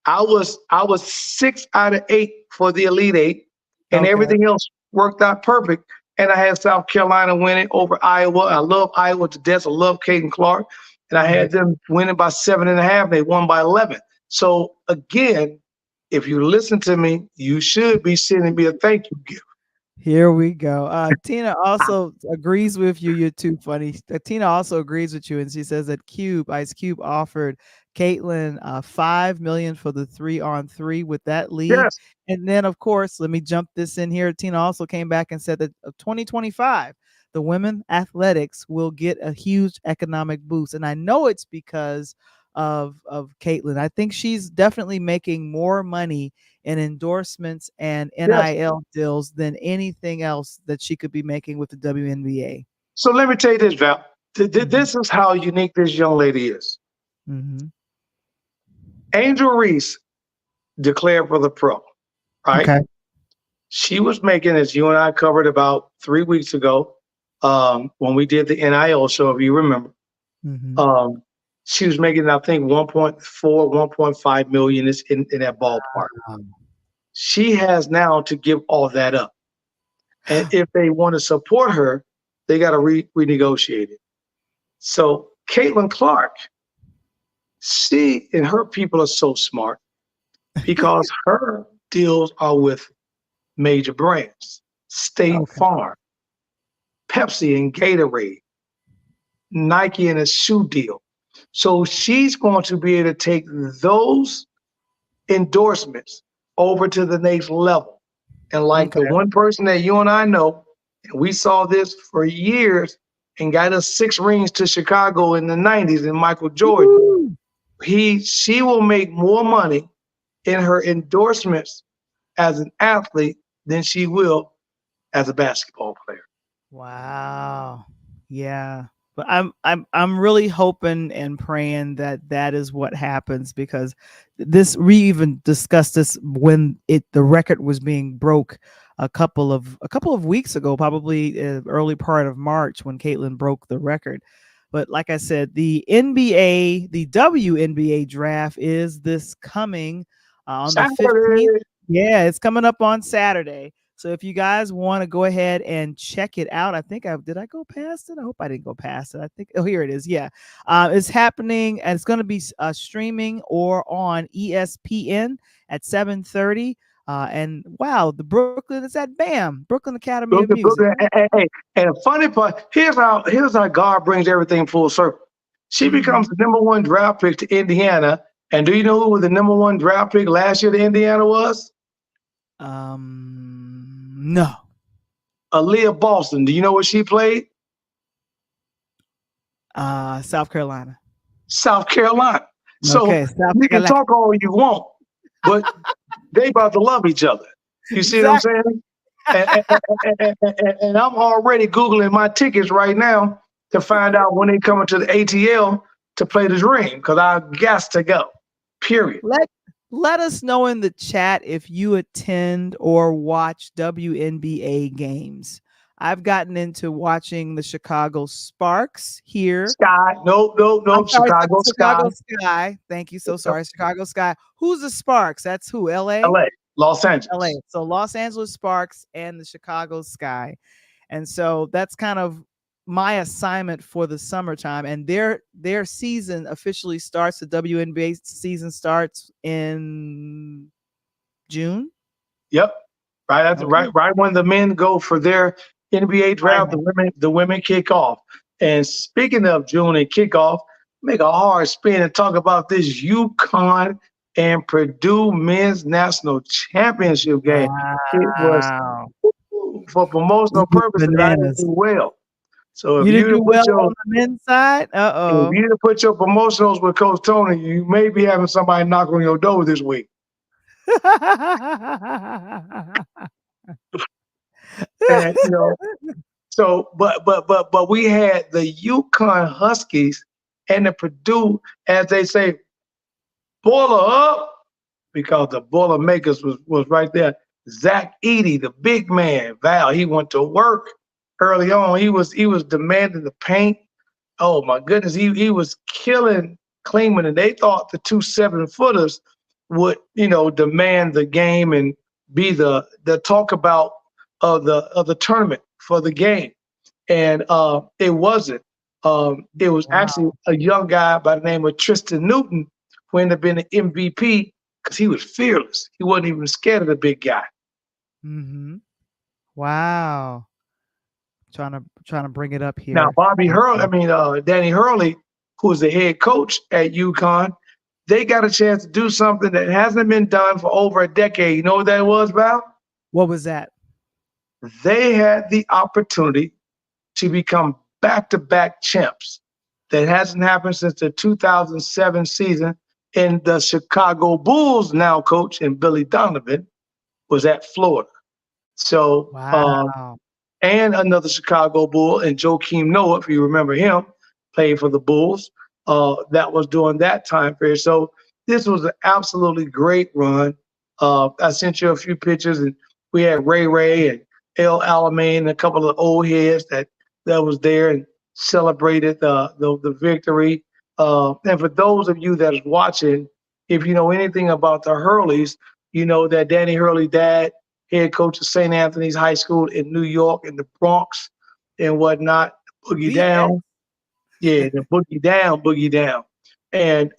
I was 6 out of 8 for the Elite Eight, and everything else worked out perfect. And I had South Carolina winning over Iowa. I love Iowa to death. I love Caden Clark. And I had them winning by 7.5. They won by 11. So again, if you listen to me, you should be sending me a thank you gift. Here we go. Tina also agrees with you. You're too funny. Tina also agrees with you, and she says that Ice Cube offered Caitlin $5 million for the 3-on-3 with that league. Yes. And then, of course, let me jump this in here. Tina also came back and said that 2025, the women athletics will get a huge economic boost. And I know it's because of Caitlin. I think she's definitely making more money in endorsements and NIL deals than anything else that she could be making with the WNBA. So let me tell you this, Val. This is how unique this young lady is. Mm-hmm. Angel Reese declared for the pro, right? Okay. She was making, as you and I covered about 3 weeks ago, when we did the NIL show, if you remember, she was making, I think, 1.4, 1.5 million in that ballpark. She has now to give all that up. And if they want to support her, they got to renegotiate it. So Caitlin Clark, she and her people are so smart because her deals are with major brands, State Farm, Pepsi and Gatorade, Nike and a shoe deal. So she's going to be able to take those endorsements over to the next level. And like the one person that you and I know, and we saw this for years and got us 6 rings to Chicago in the 90s and Michael Jordan, she will make more money in her endorsements as an athlete than she will as a basketball player. Wow. Yeah. But I'm really hoping and praying that is what happens, because we even discussed this when the record was being broke a couple of weeks ago, probably early part of March when Caitlin broke the record. But like I said, the WNBA draft is this coming on the 15th. Yeah, it's coming up on Saturday. So if you guys want to go ahead and check it out, I think did I go past it? I hope I didn't go past it. I think, here it is. Yeah. It's happening, and it's going to be streaming or on ESPN at 7:30. And wow, the Brooklyn is at Brooklyn Academy of Music. Hey, and the funny part, here's how God brings everything full circle. She becomes the number 1 draft pick to Indiana. And do you know who the number 1 draft pick last year to Indiana was? No. Aaliyah Boston. Do you know where she played? South Carolina. South Carolina. So you can talk all you want, but they about to love each other. You see what I'm saying? And I'm already Googling my tickets right now to find out when they coming to the ATL to play the Dream, because I got to go. Period. Let us know in the chat if you attend or watch WNBA games. I've gotten into watching the Chicago Sparks here. Sky. No. Chicago Sky. Thank you. So sorry. Chicago Sky. Who's the Sparks? That's who? LA? Los Angeles. LA. So Los Angeles Sparks and the Chicago Sky. And so that's kind of my assignment for the summertime, and their season officially starts. The WNBA season starts in June. Yep, right. That's right when the men go for their NBA draft. The women kick off. And speaking of June and kickoff, make a hard spin and talk about this UConn and Purdue men's national championship game. Wow. It was for promotional purposes. I did well. So if you did well on the men's side, if you put your promotionals with Coach Tony, you may be having somebody knock on your door this week. And but we had the UConn Huskies and the Purdue, as they say, boiler up, because the Boilermakers was right there. Zach Edey, the big man, Val, he went to work early on. He was demanding the paint. Oh my goodness, he was killing Kleeman, and they thought the 2 7-footers would, demand the game and be the talk about of the tournament for the game. And it wasn't. It was actually a young guy by the name of Tristan Newton who ended up being an MVP because he was fearless. He wasn't even scared of the big guy. Mm-hmm. Wow. Trying to bring it up here. Now, Danny Hurley, who was the head coach at UConn, they got a chance to do something that hasn't been done for over a decade. You know what that was, Val? What was that? They had the opportunity to become back-to-back champs. That hasn't happened since the 2007 season. And the Chicago Bulls now coach, and Billy Donovan, was at Florida. So, and another Chicago Bull, and Joakim Noah, if you remember him, played for the Bulls. That was during that time period. So this was an absolutely great run. I sent you a few pictures, and we had Ray and El Alamein and a couple of old heads that was there and celebrated the victory. And for those of you that is watching, if you know anything about the Hurleys, you know that Danny Hurley, dad, head coach of St. Anthony's High School in New York, in the Bronx and whatnot, boogie down. Yeah, the boogie down. And,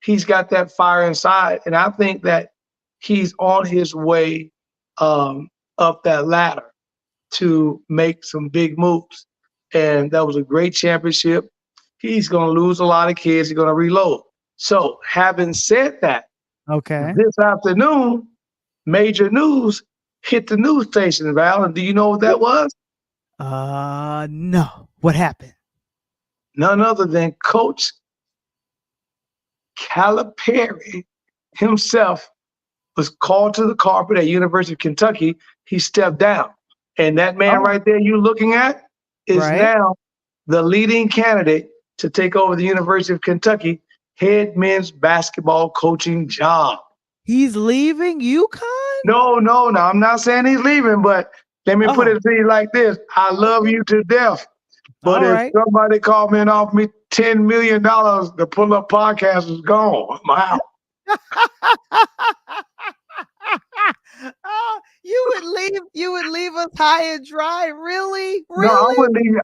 he's got that fire inside. And I think that he's on his way up that ladder to make some big moves. And that was a great championship. He's going to lose a lot of kids. He's going to reload. So having said that, this afternoon, major news hit the news station, Val. And do you know what that was? No. What happened? None other than Coach Calipari himself was called to the carpet at University of Kentucky. He stepped down. And that man right there you're looking at is now the leading candidate to take over the University of Kentucky head men's basketball coaching job. He's leaving UConn? No. I'm not saying he's leaving, but let me put it to you like this. I love you to death. But if somebody called me and offered me $10 million to pull up podcast, is gone. I'm out. You would leave us high and dry, really? No,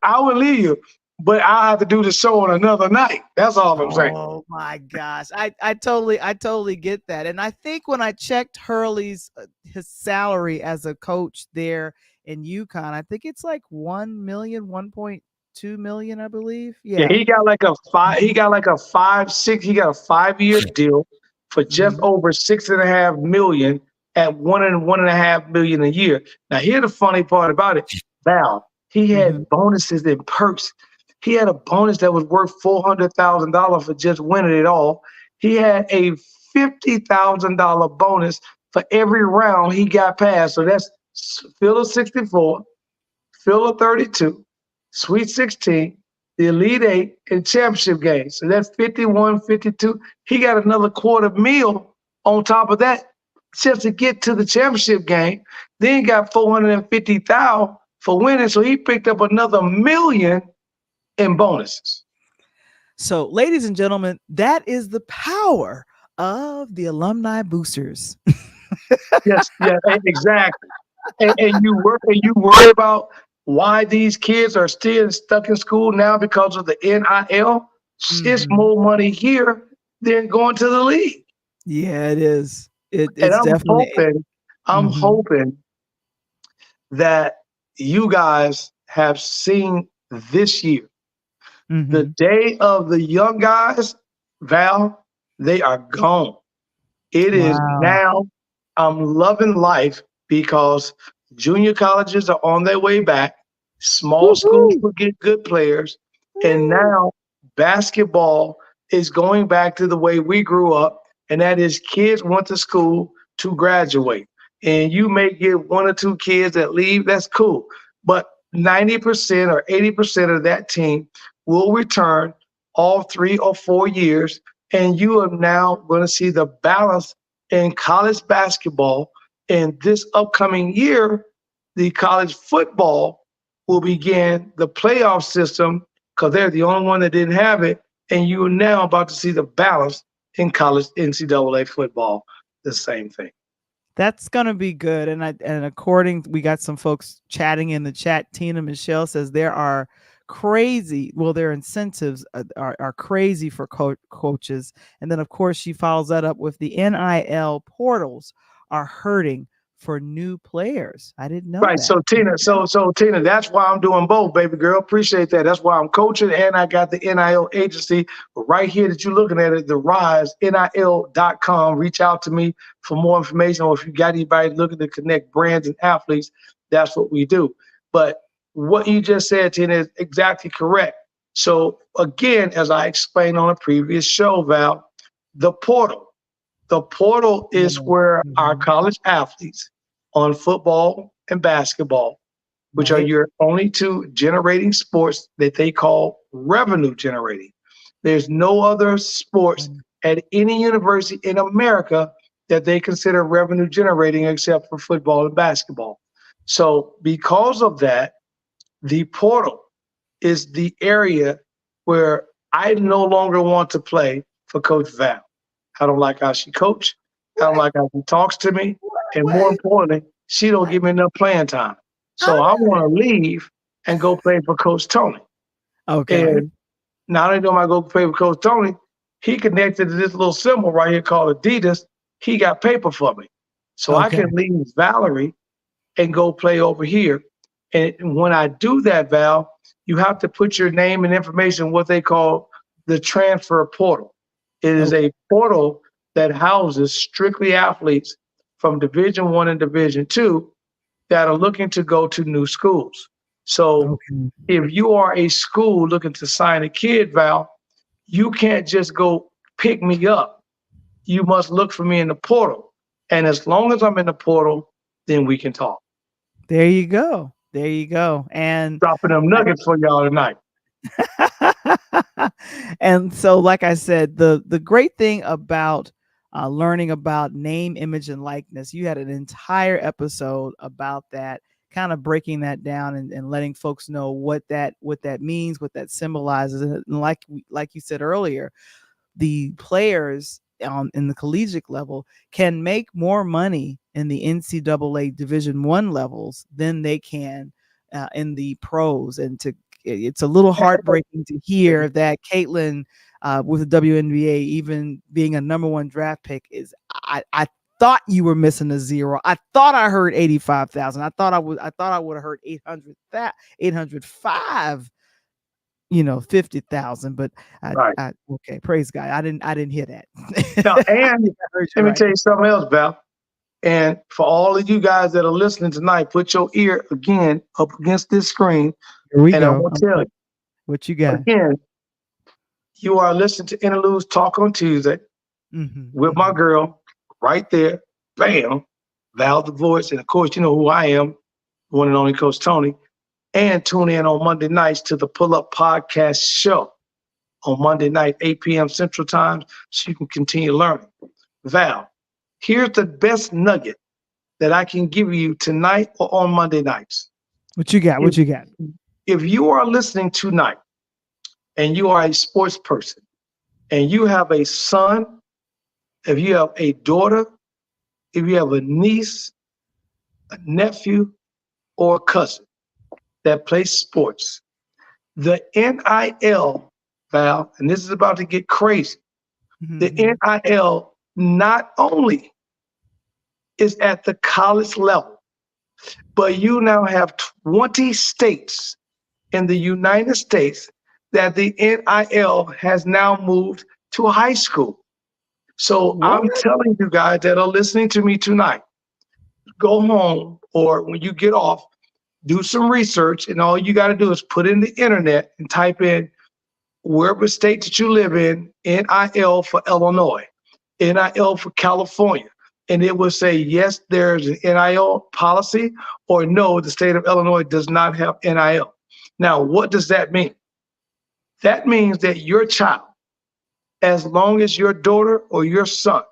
I would leave you, but I have to do the show on another night. That's all I'm saying. Oh my gosh, I totally get that. And I think when I checked Hurley's his salary as a coach there in UConn, I think it's like 1.2 million, I believe. Yeah, he got like a 5-year deal for just over $6.5 million at $1.5 million a year. Now, here's the funny part about it, Val. He had bonuses and perks. He had a bonus that was worth $400,000 for just winning it all. He had a $50,000 bonus for every round he got past. So that's Field of 64, Field of 32, Sweet 16, the Elite 8, and championship game. So that's 51, 52. He got another $250,000 on top of that just to get to the championship game. Then he got $450,000 for winning. So he picked up another $1 million in bonuses. So, ladies and gentlemen, that is the power of the alumni boosters. Yes, exactly. And you worry about why these kids are still stuck in school now because of the NIL. It's more money here than going to the league. Yeah, it is. I'm hoping that you guys have seen this year. The day of the young guys, Val, they are gone. It is now. I'm loving life because junior colleges are on their way back. Small schools will get good players. And now basketball is going back to the way we grew up. and that is kids went to school to graduate. And you may get 1 or 2 kids that leave, that's cool. But 90% or 80% of that team will return all 3 or 4 years. And you are now going to see the balance in college basketball. And this upcoming year, the college football will begin the playoff system because they're the only one that didn't have it. And you are now about to see the balance in college NCAA football, the same thing. That's gonna be good. And we got some folks chatting in the chat. Tina Michelle says there are their incentives are crazy for coaches. And then of course she follows that up with the NIL portals are hurting for new players. I didn't know Right. that. So Tina, that's why I'm doing both, baby girl. Appreciate that. That's why I'm coaching, and I got the NIL agency right here that you're looking at it, the Rise, NIL.com. Reach out to me for more information, or if you got anybody looking to connect brands and athletes, that's what we do. But what you just said, Tina, is exactly correct. So again, as I explained on a previous show, Val, the portal is where our college athletes on football and basketball, which are your only 2 generating sports that they call revenue generating. There's no other sports at any university in America that they consider revenue generating except for football and basketball. So because of that, the portal is the area where I no longer want to play for Coach Val. I don't like how she coaches. I don't like how she talks to me. And more importantly, she don't give me enough playing time. So I want to leave and go play for Coach Tony. Okay. And not only do I go play for Coach Tony, he connected to this little symbol right here called Adidas. He got paper for me. So I can leave Valerie and go play over here. And when I do that, Val, you have to put your name and information, what they call the transfer portal. It is a portal that houses strictly athletes from Division I and Division II that are looking to go to new schools. So if you are a school looking to sign a kid, Val, you can't just go pick me up. You must look for me in the portal. And as long as I'm in the portal, then we can talk. There you go. There you go. And dropping them nuggets for y'all tonight. And so, like I said, the great thing about learning about name, image, and likeness, you had an entire episode about that, kind of breaking that down and letting folks know what that means, what that symbolizes. And like you said earlier, the players in the collegiate level can make more money in the NCAA Division I levels than they can in the pros. And it's a little heartbreaking to hear that Caitlin with the WNBA, even being a #1 draft pick, is I thought you were missing a zero. I thought I heard 85,000. I thought I would have heard 805. 50,000, but okay, praise God. I didn't hear that. Now, and let me tell you something else, Val. And for all of you guys that are listening tonight, put your ear again up against this screen. Here we go. I will tell you what you got. Again, you are listening to Interludes Talk on Tuesday with my girl right there. Bam, Val the Voice. And of course, you know who I am, the one and only Coach Tony. And tune in on Monday nights to the Pull Up Podcast Show on Monday night, 8 p.m. Central Time, so you can continue learning. Val, here's the best nugget that I can give you tonight or on Monday nights. What you got? What you got? If you are listening tonight and you are a sports person and you have a son, if you have a daughter, if you have a niece, a nephew, or a cousin that plays sports, the NIL, Val, and this is about to get crazy, the NIL not only is at the college level, but you now have 20 states in the United States that the NIL has now moved to high school. So I'm telling you guys that are listening to me tonight, go home or when you get off, do some research, and all you got to do is put in the internet and type in wherever state that you live in, NIL for Illinois. NIL for California. And it will say, yes, there's an NIL policy, or no, the state of Illinois does not have NIL. Now, what does that mean? That means that your child, as long as your daughter or your son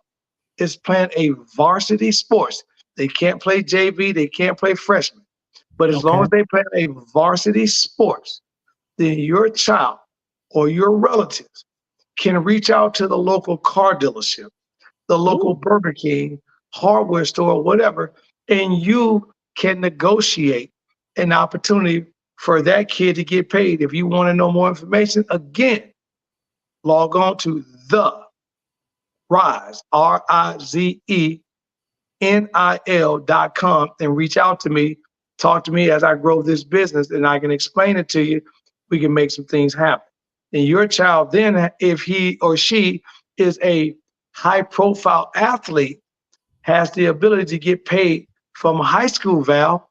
is playing a varsity sports, they can't play JV, they can't play freshman. But as long as they play a varsity sports, then your child or your relatives can reach out to the local car dealership, the local Burger King, hardware store, whatever, and you can negotiate an opportunity for that kid to get paid. If you want to know more information, again, log on to the Rise, RIZENIL.com, and reach out to me. Talk to me as I grow this business, and I can explain it to you. We can make some things happen. And your child then, if he or she is a high-profile athlete, has the ability to get paid from high school, Val,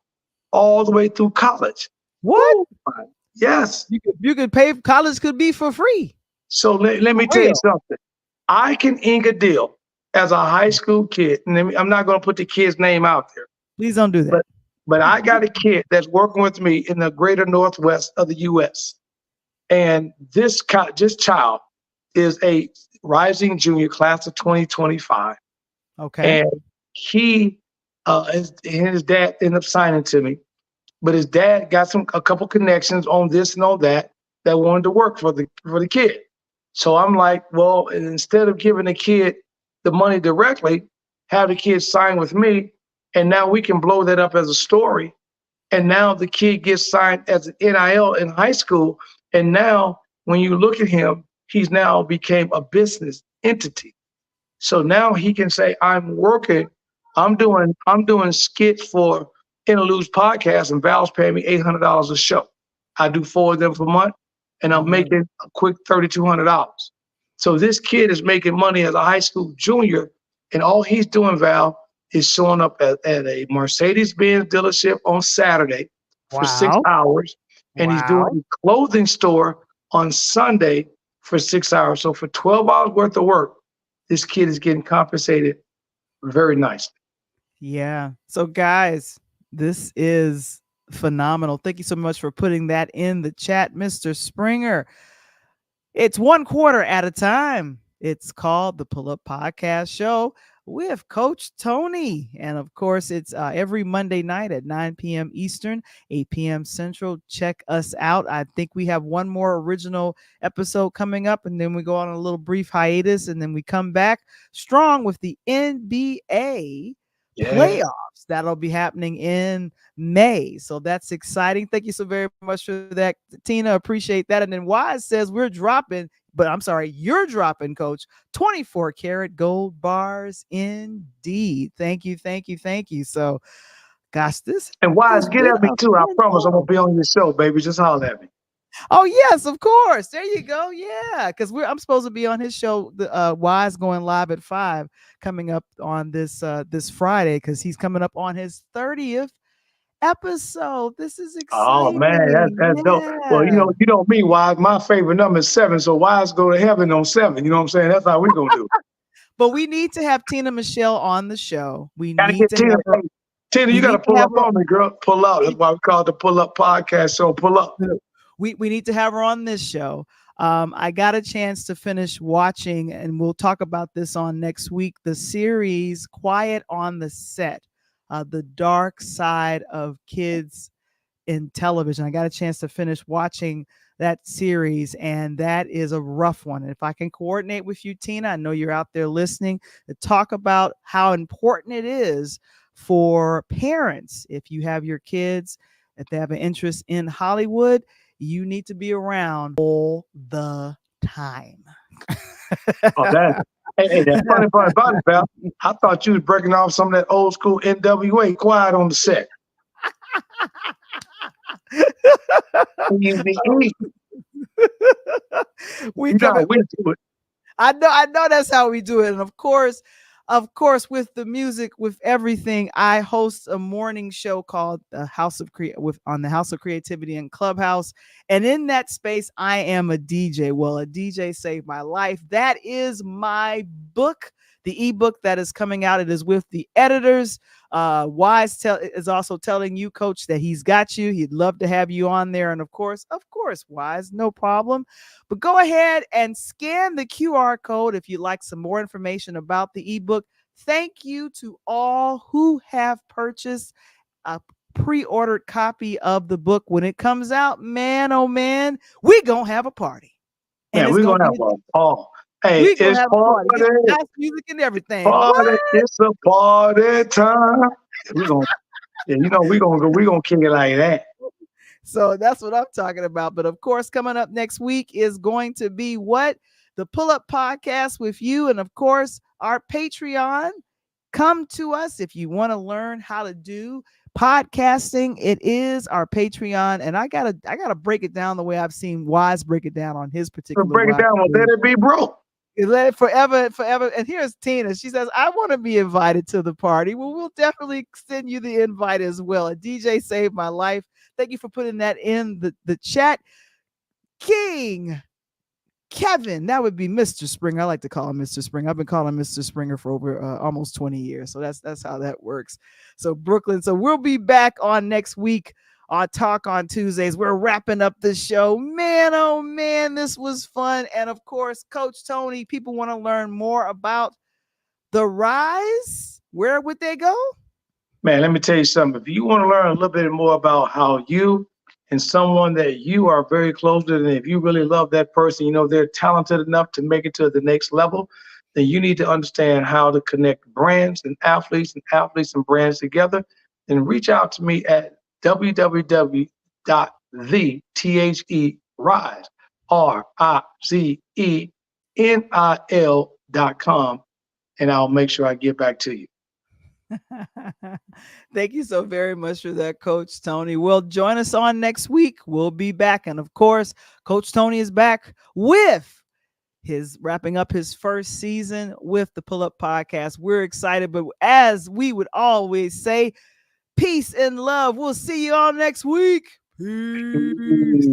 all the way through college. What? Yes. You could pay. College could be for free. So let me tell you something. I can ink a deal as a high school kid, and I'm not going to put the kid's name out there. Please don't do that. But I got a kid that's working with me in the greater Northwest of the U.S. And this child is a rising junior, class of 2025. Okay. And he, his dad ended up signing to me, but his dad got a couple connections on this and on that wanted to work for the kid. So I'm like, well, instead of giving the kid the money directly, have the kid sign with me, and now we can blow that up as a story. And now the kid gets signed as an NIL in high school. And now when you look at him, he's now became a business entity. So now he can say, I'm doing skits for Interludes Podcast, and Val's paying me $800 a show. I do 4 of them per month, and I'm making a quick $3,200. So this kid is making money as a high school junior, and all he's doing, Val, is showing up at a Mercedes-Benz dealership on Saturday for 6 hours, and he's doing a clothing store on Sunday for 6 hours. So for 12 hours worth of work, this kid is getting compensated very nicely. Yeah. So guys, this is phenomenal. Thank you so much for putting that in the chat, Mr. Springer. It's 1 quarter at a time. It's called the Pull Up Podcast Show with Coach Tony. And of course, it's every Monday night at 9 p.m. Eastern, 8 p.m. Central. Check us out. I think we have one more original episode coming up, and then we go on a little brief hiatus, and then we come back strong with the NBA playoffs. That'll be happening in May. So that's exciting. Thank you so very much for that, Tina. Appreciate that. And then Wise says you're dropping, Coach, 24 karat gold bars indeed. Thank you. So, gosh, this. And Wise, get at me too. I promise I'm going to be on your show, baby. Just holler at me. Oh, yes, of course. There you go. Yeah, because I'm supposed to be on his show, Wise, going live at 5, coming up on this Friday, because he's coming up on his 30th episode. This is exciting. Oh man, that's dope. Well, you know me, Wise. My favorite number is 7, so Wise go to heaven on 7. You know what I'm saying? That's how we gonna do. But we need to have Tina Michelle on the show. We gotta need get to Tina. Tina, you gotta pull up on me, girl. Pull up. That's why we call it the Pull Up Podcast Show. Pull up. We need to have her on this show. I got a chance to finish watching, and we'll talk about this on next week, the series Quiet on the Set, the dark side of kids in television. I got a chance to finish watching that series, and that is a rough one. And if I can coordinate with you, Tina, I know you're out there listening, to talk about how important it is for parents. If you have your kids, if they have an interest in Hollywood, you need to be around all the time. Hey, that's funny part about it, pal. I thought you was breaking off some of that old school NWA Quiet on the Set. we do it. I know that's how we do it. And of course, with the music, with everything, I host a morning show called the House of Creativity and Clubhouse. And in that space, I am a DJ. Well, a DJ saved my life. That is my book. the ebook that is coming out. It is with the editors. Wise is also telling you, Coach, that he's got you. He'd love to have you on there. And of course, Wise, no problem. But go ahead and scan the QR code if you'd like some more information about the ebook. Thank you to all who have purchased a pre-ordered copy of the book. When it comes out, man, oh man, we're going to have a party. And we're going to have a ball. Hey, we're going to have a party. Nice music and everything. Party. It's a party time. We're going to kick it like that. So that's what I'm talking about. But of course, coming up next week is going to be what? The Pull-Up Podcast with you. And of course, our Patreon. Come to us if you want to learn how to do podcasting. It is our Patreon, and I gotta break it down the way I've seen Wise break it down on his particular. Break it down. Let it be broke. Let it forever. And here's Tina. She says, "I want to be invited to the party." Well, we'll definitely send you the invite as well. A DJ saved my life. Thank you for putting that in the chat. King Kevin, that would be Mr. Springer. I like to call him Mr. Springer. I've been calling Mr. Springer for over almost 20 years. So that's how that works. So Brooklyn. So we'll be back on next week on Talk on Tuesdays. We're wrapping up the show. Man, oh man, this was fun. And of course, Coach Tony, people want to learn more about the Rise. Where would they go? Man, let me tell you something. If you want to learn a little bit more about how you and someone that you are very close to, and if you really love that person, you know they're talented enough to make it to the next level, then you need to understand how to connect brands and athletes and brands together. Then reach out to me at www.theTHERIZENIL.com, and I'll make sure I get back to you. Thank you so very much for that, Coach Tony. Well, join us on next week. We'll be back. And of course, Coach Tony is back with his wrapping up his first season with the Pull-Up Podcast. We're excited, but as we would always say, peace and love. We'll see you all next week. Peace.